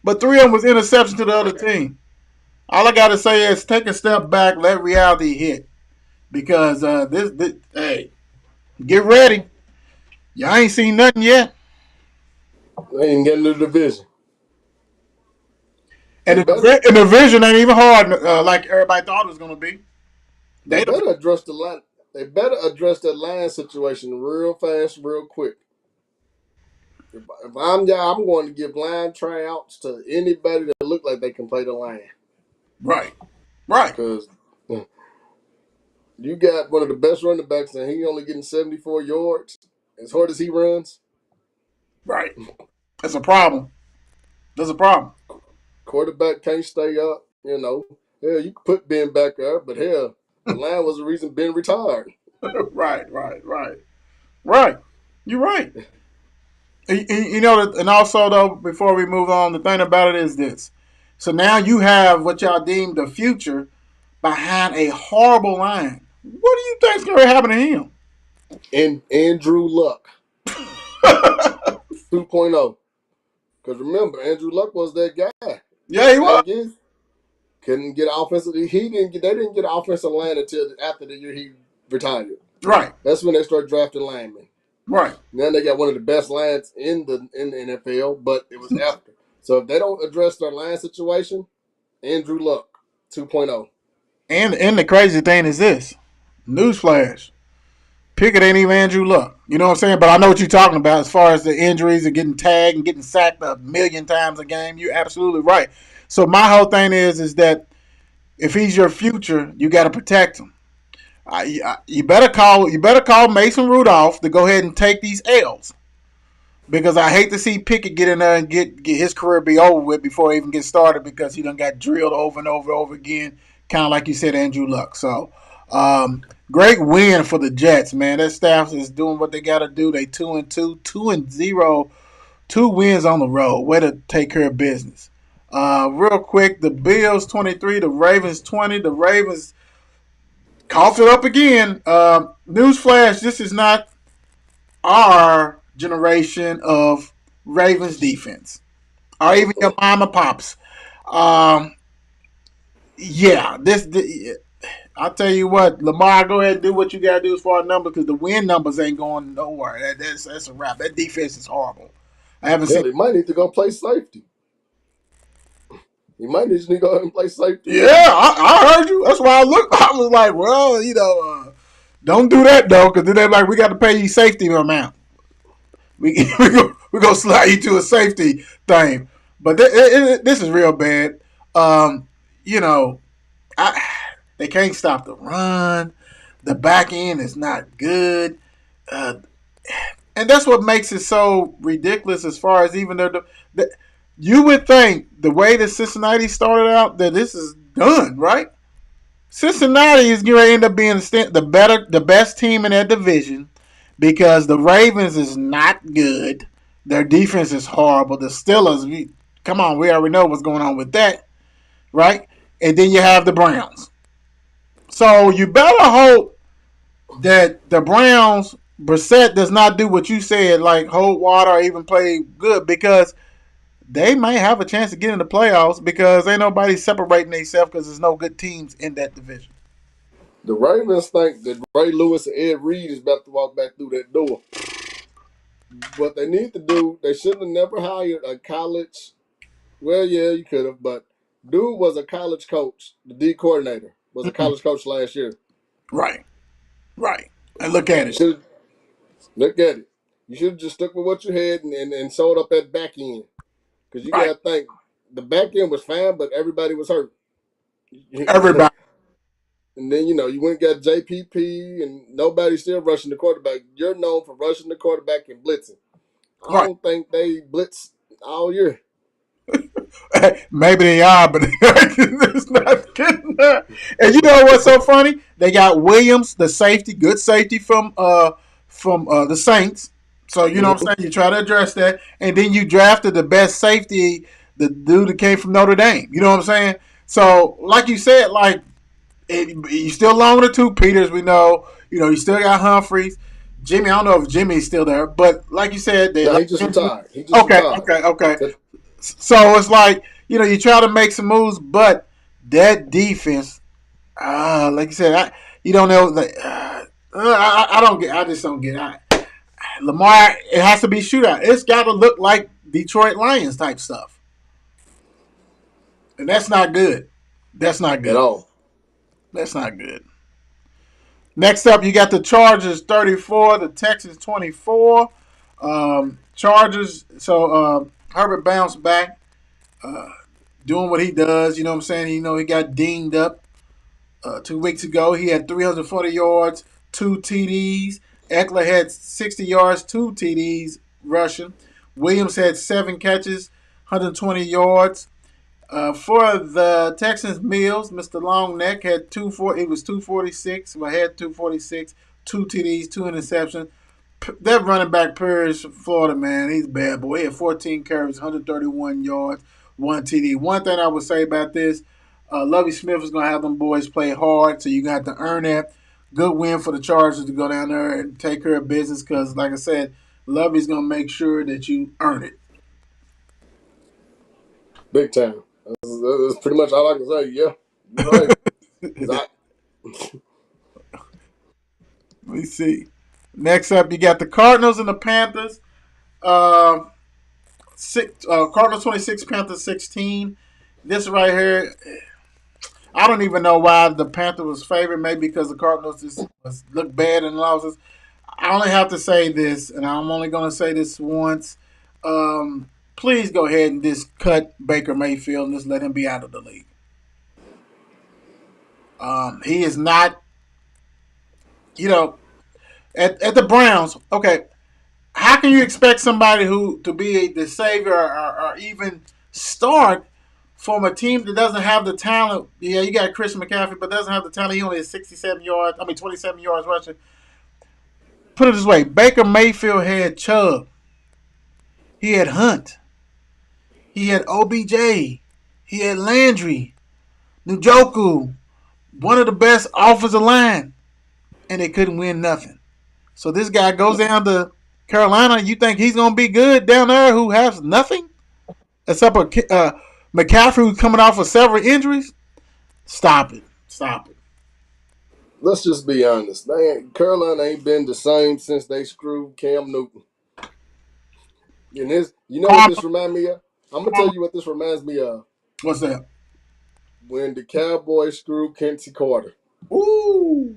but 3 of them was interception to the other team. All I gotta say is take a step back, let reality hit, because this hey, get ready. Y'all ain't seen nothing yet. They ain't getting to the division. And the division ain't even hard like everybody thought it was gonna be. They better address the line. They better address that line situation real fast, real quick. If I'm y'all, I'm going to give line tryouts to anybody that look like they can play the line. Right. Because you got one of the best running backs, and he only getting 74 yards. As hard as he runs. Right. That's a problem. quarterback can't stay up. You know, hell, you could put Ben back up, but hell, the line was the reason Ben retired. Right. You're right. You know, and also though, before we move on, the thing about it is this. So now you have what y'all deem the future behind a horrible line. What do you think's going to happen to him? And Andrew Luck 2.0. Because remember, Andrew Luck was that guy. Yeah, he was. Again, couldn't get offensive. They didn't get offensive line until after the year he retired. Right. That's when they started drafting linemen. Right. Now they got one of the best lines in the NFL, but it was after. So if they don't address their line situation, Andrew Luck 2.0. And the crazy thing is this. Newsflash. Pickett ain't even Andrew Luck. You know what I'm saying? But I know what you're talking about as far as the injuries and getting tagged and getting sacked a million times a game. You're absolutely right. So my whole thing is that if he's your future, you got to protect him. You better call Mason Rudolph to go ahead and take these L's, because I hate to see Pickett get in there and get his career be over with before he even gets started, because he done got drilled over and over again, kind of like you said, Andrew Luck. So great win for the Jets, man. That staff is doing what they got to do. They 2-2, 2-0, 2 wins on the road. Way to take care of business. Real quick, the Bills 23, the Ravens 20. The Ravens coughed it up again. Newsflash, this is not our generation of Ravens defense, or even your mama pops. I'll tell you what, Lamar, go ahead and do what you got to do as far as numbers, because the win numbers ain't going nowhere. That's a wrap. That defense is horrible. I haven't Hell, seen. he might need to go play safety. He might need to go and play safety. Yeah, I heard you. That's why I looked. I was like, well, don't do that though, because then they're like, we got to pay you safety amount. We gonna slide you to a safety thing. But this is real bad. They can't stop the run. The back end is not good. And that's what makes it so ridiculous, as far as even though you would think the way that Cincinnati started out that this is done, right? Cincinnati is going to end up being the best team in that division, because the Ravens is not good. Their defense is horrible. The Steelers, we already know what's going on with that, right? And then you have the Browns. So you better hope that the Browns, Brissett does not do what you said, like hold water or even play good, because they might have a chance to get in the playoffs, because ain't nobody separating themselves, because there's no good teams in that division. The Ravens think that Ray Lewis and Ed Reed is about to walk back through that door. What they need to do, they shouldn't have never hired a college. Well, yeah, you could have, but dude was a college coach. The D coordinator was a college coach last year. Right. And look at it. Look at it. You should have just stuck with what you had and sold up that back end. Because you got to think, the back end was fine, but everybody was hurt. Everybody. And then, you went and got JPP, and nobody's still rushing the quarterback. You're known for rushing the quarterback and blitzing. I don't think they blitz all year. Maybe they are, but it's not getting there. And you know what's so funny? They got Williams, the safety, good safety from the Saints. So you know what I'm saying? You try to address that, and then you drafted the best safety, the dude that came from Notre Dame. You know what I'm saying? So like you said, you still long with the two Peters. We know. You still got Humphreys. Jimmy, I don't know if Jimmy's still there, but like you said, he just retired. Okay. So it's like, you try to make some moves, but that defense, like you said, you don't know. I don't get. I just don't get it. Lamar, it has to be shootout. It's got to look like Detroit Lions type stuff, and that's not good. That's not good at all. That's not good. Next up, you got the Chargers 34, the Texans 24. Chargers. So Herbert bounced back, doing what he does. You know what I'm saying? He got dinged up 2 weeks ago. He had 340 yards, 2 TDs. Eckler had 60 yards, 2 TDs rushing. Williams had 7 catches, 120 yards. For the Texans, Mills, Mr. Longneck had it was 246. Well, had 246, two TDs, two interceptions. That running back Purge from Florida, man, he's a bad boy. He had 14 carries, 131 yards, one TD. One thing I would say about this, Lovie Smith is going to have them boys play hard, so you're going to have to earn that. Good win for the Chargers to go down there and take care of business because, like I said, Lovie's going to make sure that you earn it. Big time. That's pretty much all I can say. Yeah, you're right. 'Cause Let me see. Next up, you got the Cardinals and the Panthers. Cardinals 26, Panthers 16. This right here, I don't even know why the Panthers was favored. Maybe because the Cardinals just look bad in losses. I only have to say this, and I'm only going to say this once. Please go ahead and just cut Baker Mayfield and just let him be out of the league. He is not, at the Browns. Okay, how can you expect somebody to be the savior or even start from a team that doesn't have the talent? Yeah, you got Christian McCaffrey, but doesn't have the talent. He only has 27 yards rushing. Put it this way: Baker Mayfield had Chubb, he had Hunt, he had OBJ, he had Landry, Njoku, one of the best offensive line, and they couldn't win nothing. So this guy goes down to Carolina. You think he's gonna be good down there? Who has nothing except McCaffrey, who's coming off of several injuries? Stop it! let's just be honest. Carolina ain't been the same since they screwed Cam Newton. And you know what this reminds me of? I'm gonna tell you what this reminds me of. What's that? When the Cowboys screwed Quincy Carter. Ooh.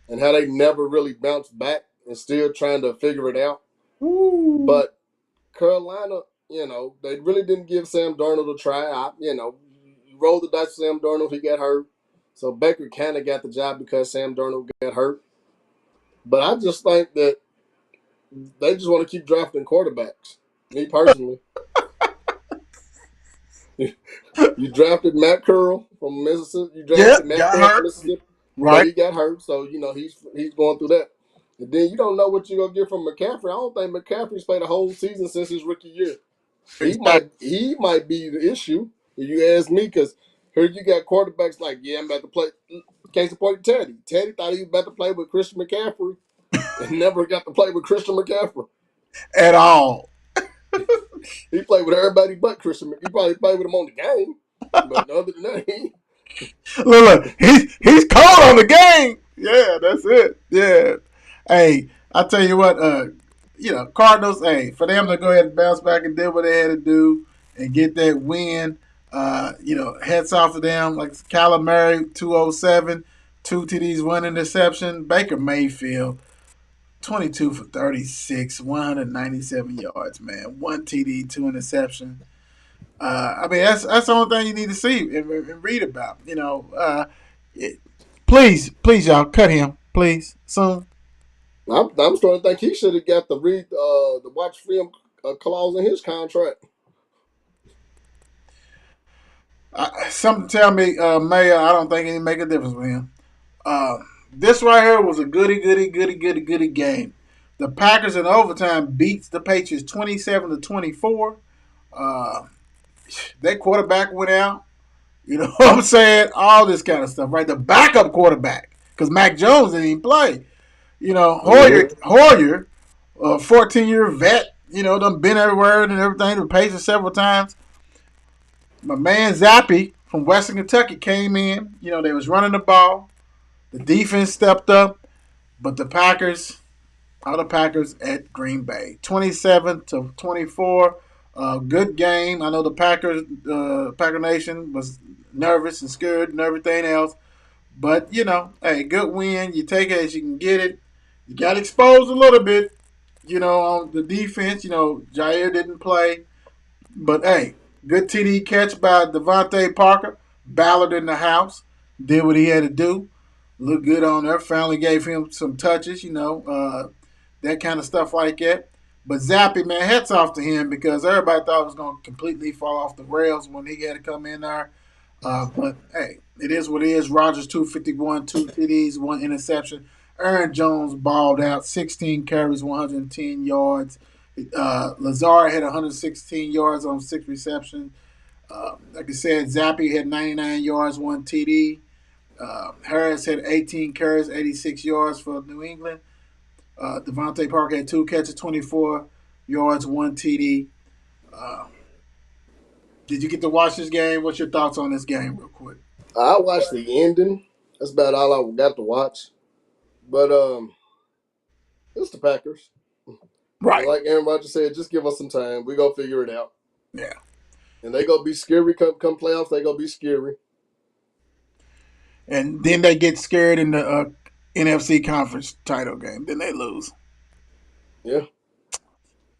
And how they never really bounced back and still trying to figure it out. Ooh. But Carolina, they really didn't give Sam Darnold a try. You rolled the dice with Sam Darnold, he got hurt. So Baker kind of got the job because Sam Darnold got hurt. But I just think that they just want to keep drafting quarterbacks. Me personally. You drafted Matt Curl from Mississippi. You drafted Matt Curl from Mississippi. Right. But he got hurt, so he's going through that. And then you don't know what you're gonna get from McCaffrey. I don't think McCaffrey's played a whole season since his rookie year. He might be the issue if you ask me, because here you got quarterbacks like, I'm about to play. Can't support Teddy. Teddy thought he was about to play with Christian McCaffrey and never got to play with Christian McCaffrey at all. He played with everybody but Christian. He probably played with him on the game, but other than that, look, he's cold on the game. Yeah, that's it. Yeah. Hey, I tell you what, Cardinals, for them to go ahead and bounce back and do what they had to do and get that win, hats off to them. Like Kyler Murray, 207, 2 TDs, 1 interception. Baker Mayfield, 22 for 36, 197 yards, man. 1 TD, 2 interceptions. That's the only thing you need to see and read about. Please, y'all, cut him, please, soon. I'm starting to think he should have got the watch film clause in his contract. Something tell me, Mayor, I don't think it make a difference with him. This right here was a goody game. The Packers in overtime beats the Patriots 27-24. Their quarterback went out. You know what I'm saying? All this kind of stuff, right? The backup quarterback, because Mac Jones didn't even play. Hoyer, 14-year vet, done been everywhere and everything, the Pacers several times. My man Zappy from Western Kentucky came in. They was running the ball. The defense stepped up, but the Packers at Green Bay. 27-24. Good game. I know the Packer Nation was nervous and scared and everything else. But, good win. You take it as you can get it. You got exposed a little bit, on the defense. Jair didn't play. But, good TD catch by Devontae Parker. Ballard in the house. Did what he had to do. Looked good on there. Finally gave him some touches, that kind of stuff like that. But Zappy, man, hats off to him because everybody thought it was going to completely fall off the rails when he had to come in there. But hey, it is what it is. Rogers 251, 2 TDs, 1 interception. Aaron Jones balled out, 16 carries, 110 yards. Lazard had 116 yards on 6 receptions. Like I said, Zappy had 99 yards, 1 TD. Harris had 18 carries, 86 yards for New England. Devontae Parker had 2 catches, 24 yards, 1 TD. Did you get to watch this game? What's your thoughts on this game, real quick? I watched the ending. That's about all I got to watch. But it's the Packers. Right. Like Aaron Rodgers said, just give us some time. We gonna figure it out. Yeah. And they gonna be scary come playoffs. They gonna be scary. And then they get scared in the NFC conference title game. Then they lose. Yeah.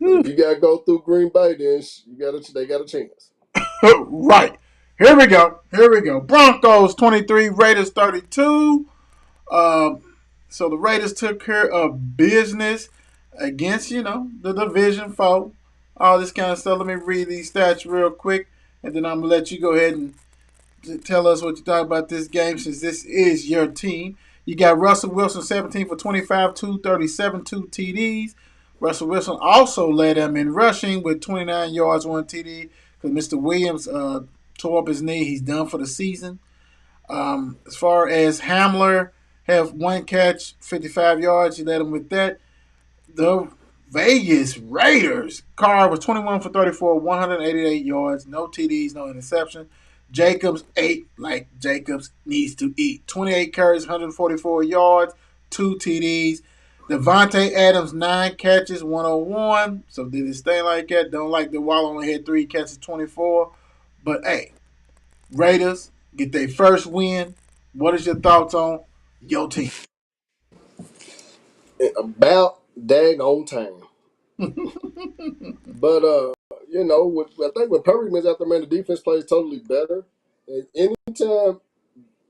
But if you gotta go through Green Bay, then they got a chance. Right. Here we go. Here we go. Broncos 23, Raiders 32. So the Raiders took care of business against, the division foe. All this kind of stuff. Let me read these stats real quick, and then I'm going to let you go ahead and tell us what you thought about this game since this is your team. You got Russell Wilson 17 for 25, 237, 2 TDs. Russell Wilson also led them in rushing with 29 yards, 1 TD because Mr. Williams tore up his knee. He's done for the season. As far as Hamler, have 1 catch, 55 yards. He led him with that. The Vegas Raiders, Carr was 21 for 34, 188 yards, no TDs, no interception. Jacobs ate like Jacobs needs to eat. 28 carries, 144 yards, 2 TDs. Devontae Adams, 9 catches, 101. So did it stay like that? Don't like the Wall only had 3 catches, 24. But hey, Raiders get their first win. What is your thoughts on your team? About daggone time. But I think when Perry was out there, man, the defense plays totally better. And anytime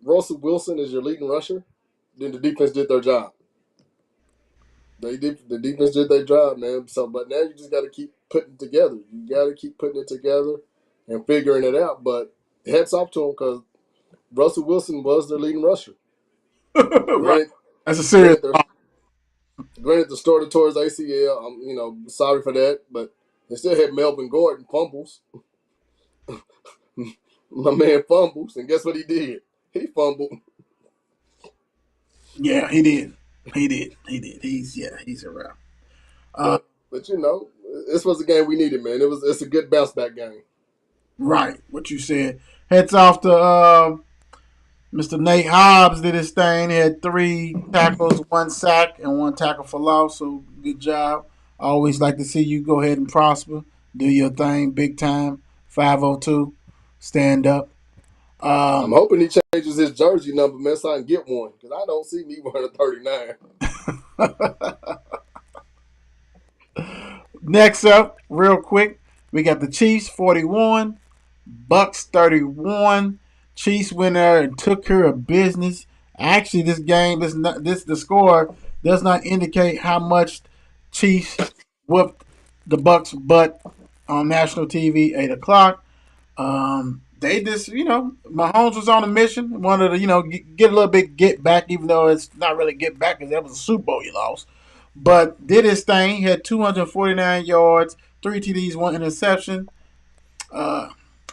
Russell Wilson is your leading rusher, then the defense did their job. The defense did their job, man. So, but now you just got to keep putting it together. You got to keep putting it together and figuring it out. But hats off to him because Russell Wilson was their leading rusher. Right. That's a serious. Granted, the starter tore his ACL. I'm, sorry for that, but they still had Melvin Gordon fumbles. My man fumbles, and guess what he did? He fumbled. Yeah, he did. He did. He's around. But this was the game we needed, man. It's a good bounce back game. Right, what you said. Heads off to Mr. Nate Hobbs did his thing. He had 3 tackles, 1 sack, and 1 tackle for loss. So good job. I always like to see you go ahead and prosper. Do your thing, big time. 502, stand up. I'm hoping he changes his jersey number, man, so I can get one because I don't see me wearing a 39. Next up, real quick, we got the Chiefs 41, Bucks 31. Chiefs went there and took care of business. Actually, this game, the score does not indicate how much Chiefs whooped the Bucks' butt on national TV, 8 o'clock. They just, Mahomes was on a mission, wanted to, get a little bit get back, even though it's not really get back because that was a Super Bowl you lost. But did his thing. He had 249 yards, 3 TDs, 1 interception.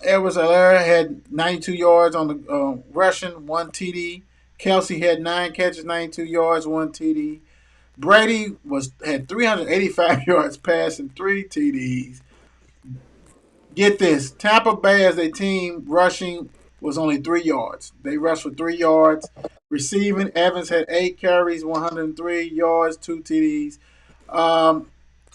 Edwards-Helaire had 92 yards on the rushing, 1 TD. Kelsey had 9 catches, 92 yards, 1 TD. Brady had 385 yards passing, 3 TDs. Get this, Tampa Bay as a team rushing was only 3 yards. They rushed for 3 yards. Receiving, Evans had 8 carries, 103 yards, 2 TDs.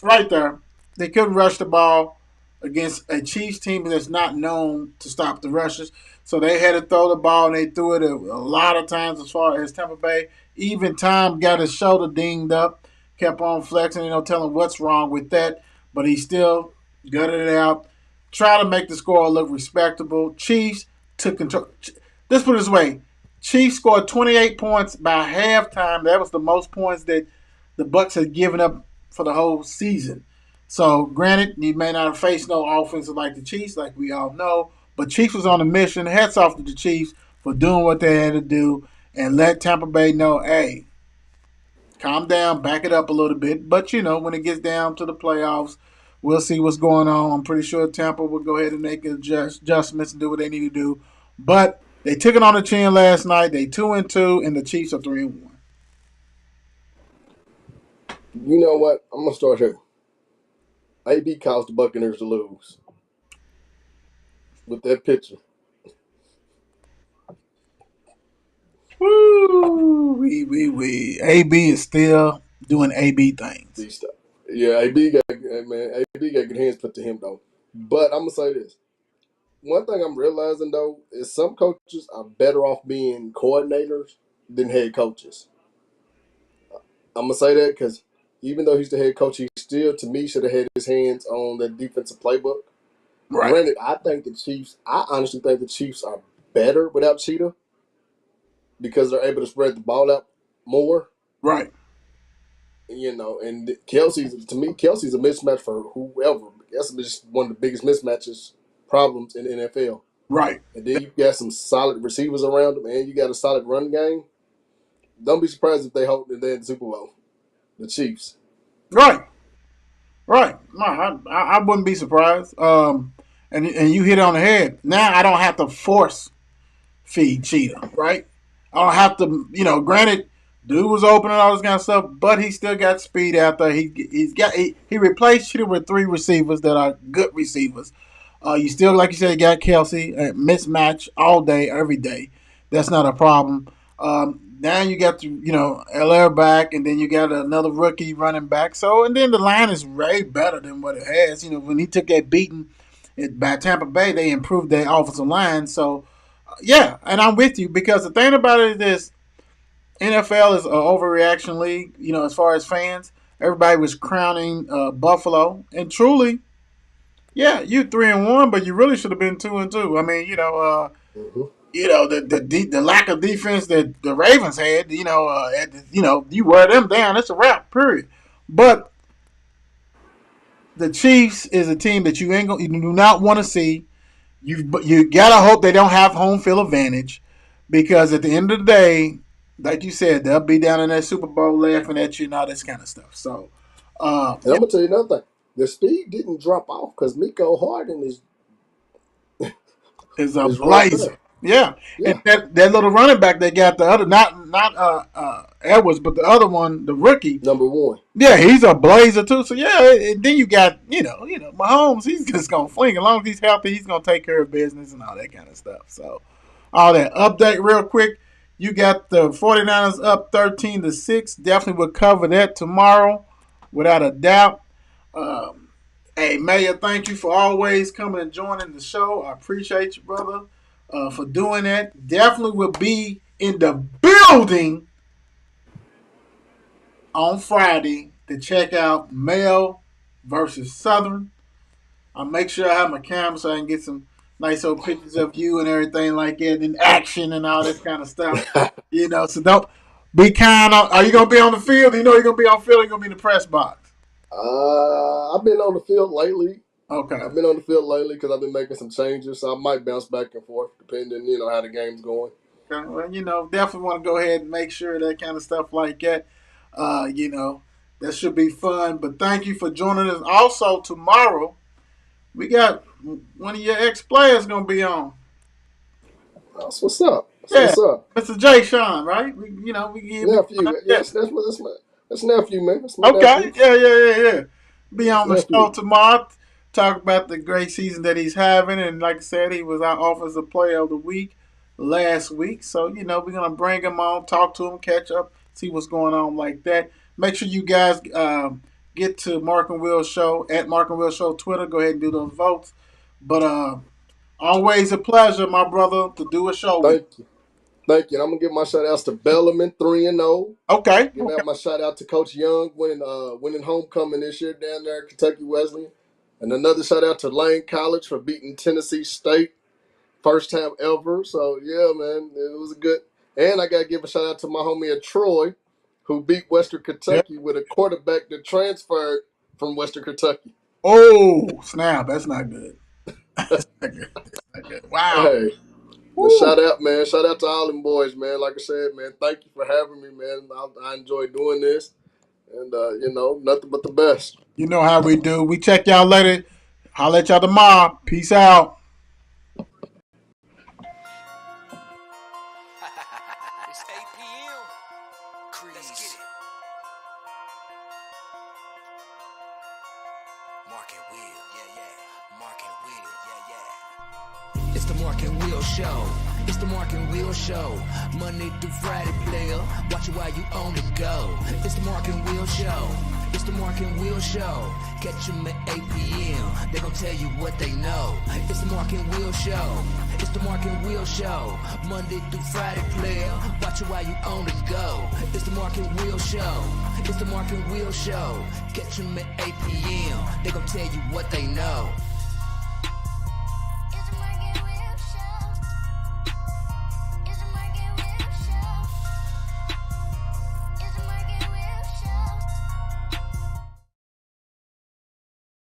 Right there, they couldn't rush the ball against a Chiefs team that's not known to stop the rushes. So they had to throw the ball, and they threw it a lot of times as far as Tampa Bay. Even Tom got his shoulder dinged up, kept on flexing, telling what's wrong with that. But he still gutted it out. Try to make the score look respectable. Chiefs took control. Let's put it this way. Chiefs scored 28 points by halftime. That was the most points that the Bucks had given up for the whole season. So, granted, you may not have faced no offenses like the Chiefs, like we all know, but Chiefs was on a mission. Hats off to the Chiefs for doing what they had to do and let Tampa Bay know, hey, calm down, back it up a little bit. But, when it gets down to the playoffs, we'll see what's going on. I'm pretty sure Tampa will go ahead and make adjustments and do what they need to do. But they took it on the chin last night. They 2-2, and the Chiefs are 3-1. You know what? I'm gonna start here. AB caused the Buccaneers to lose with that picture. Woo! We. AB is still doing AB things. These stuff. Yeah, AB got good hands put to him though. But I'm gonna say this. One thing I'm realizing though is some coaches are better off being coordinators than head coaches. I'm gonna say that because even though he's the head coach, he still, to me, should have had his hands on the defensive playbook. Right. Granted, I honestly think the Chiefs are better without Cheetah because they're able to spread the ball out more. Right. And Kelsey's a mismatch for whoever. That's just one of the biggest mismatches problems in the NFL. Right. And then you got some solid receivers around them, and you got a solid run game. Don't be surprised if they hope that they're in the Super Bowl. The Chiefs. Right. Right. No, I wouldn't be surprised. And you hit it on the head. Now I don't have to force feed Cheetah, right? I don't have to, granted, dude was open and all this kind of stuff, but he still got speed out there. He replaced Cheetah with three receivers that are good receivers. You still, like you said, you got Kelsey, mismatch all day, every day. That's not a problem. Now you got LR back, and then you got another rookie running back. So, and then the line is way better than what it has. When he took that beating by Tampa Bay, they improved their offensive line. So, yeah, and I'm with you because the thing about it is this: NFL is an overreaction league. As far as fans, everybody was crowning Buffalo, and truly, yeah, you 3-1, but you really should have been 2-2. I mean, Mm-hmm. the lack of defense that the Ravens had. You wear them down, it's a wrap. Period. But the Chiefs is a team that you do not want to see. You gotta hope they don't have home field advantage, because at the end of the day, like you said, they'll be down in that Super Bowl laughing at you and all this kind of stuff. So, And I'm gonna tell you another thing: the speed didn't drop off because Miko Harden is a is right blazer. there. Yeah, and Yeah, that little running back they got, the other, not Edwards, but the other one, the rookie. number one. Yeah, he's a blazer too. So yeah, and then you got Mahomes. He's just gonna fling. As long as he's healthy, he's gonna take care of business and all that kind of stuff. So, all that update real quick. You got the 49ers up 13-6. Definitely will cover that tomorrow, without a doubt. Um, hey, Mayor, thank you for always coming and joining the show. I appreciate you, brother, for doing that. Definitely will be in the building on Friday to check out Mel versus Southern. I'll make sure I have my camera so I can get some nice old pictures of you and everything like that, in action and all this kind of stuff. So don't be kind of. Are you gonna be on the field? You're gonna be on field. Or you're gonna be in the press box. I've been on the field lately. Okay. I've been on the field lately because I've been making some changes, so I might bounce back and forth depending, how the game's going. Okay. Well, definitely want to go ahead and make sure that kind of stuff like that. That should be fun. But thank you for joining us. Also, tomorrow we got one of your ex-players gonna be on. That's what's up. That's Yeah, what's up. Mr. Jay Sean, right? We give him. Nephew, yes, that's nephew, man. That's my Okay, nephew. yeah. Be That's on the show nephew. tomorrow. Talk about the great season that he's having, and like I said, he was our offensive player of the week last week. So we're gonna bring him on, talk to him, catch up, see what's going on like that. Make sure you guys get to Mark and Will Show at Mark and Will Show Twitter. Go ahead and do those votes. But always a pleasure, my brother, to do a show with. Thank you. Thank you. And I'm gonna give my shout outs to Bellarmine 3-0. Okay. Give out my shout out to Coach Young winning homecoming this year down there at Kentucky Wesleyan. And another shout out to Lane College for beating Tennessee State. First time ever. So yeah, man, it was a good. And I gotta give a shout out to my homie at Troy, who beat Western Yeah. Kentucky with a quarterback that transferred from Western Kentucky. Oh, snap. That's not good. That's not good. That's not good. Wow. Hey, Woo. shout out, man. Shout out to all them boys, man. Like I said, man, thank you for having me, man. I enjoy doing this. And, nothing but the best. You know how we do. We check y'all later. Holla at y'all tomorrow. Peace out. It's 8 p.m. Crease. Let's get it. Mark and Will, yeah. Mark and Will, yeah. It's the Mark and Will Show. It's the Mark and Will Show. Monday through Friday, player. Watch it while you on the go. It's the Mark and Will Show. It's the Mark and Will Show. Catch them at 8 p.m. They gon' tell you what they know. It's the Mark and Will Show. It's the Mark and Will Show. Monday through Friday, player. Watch it while you on the go. It's the Mark and Will Show. It's the Mark and Will Show. Catch them at 8 p.m. They gon' tell you what they know.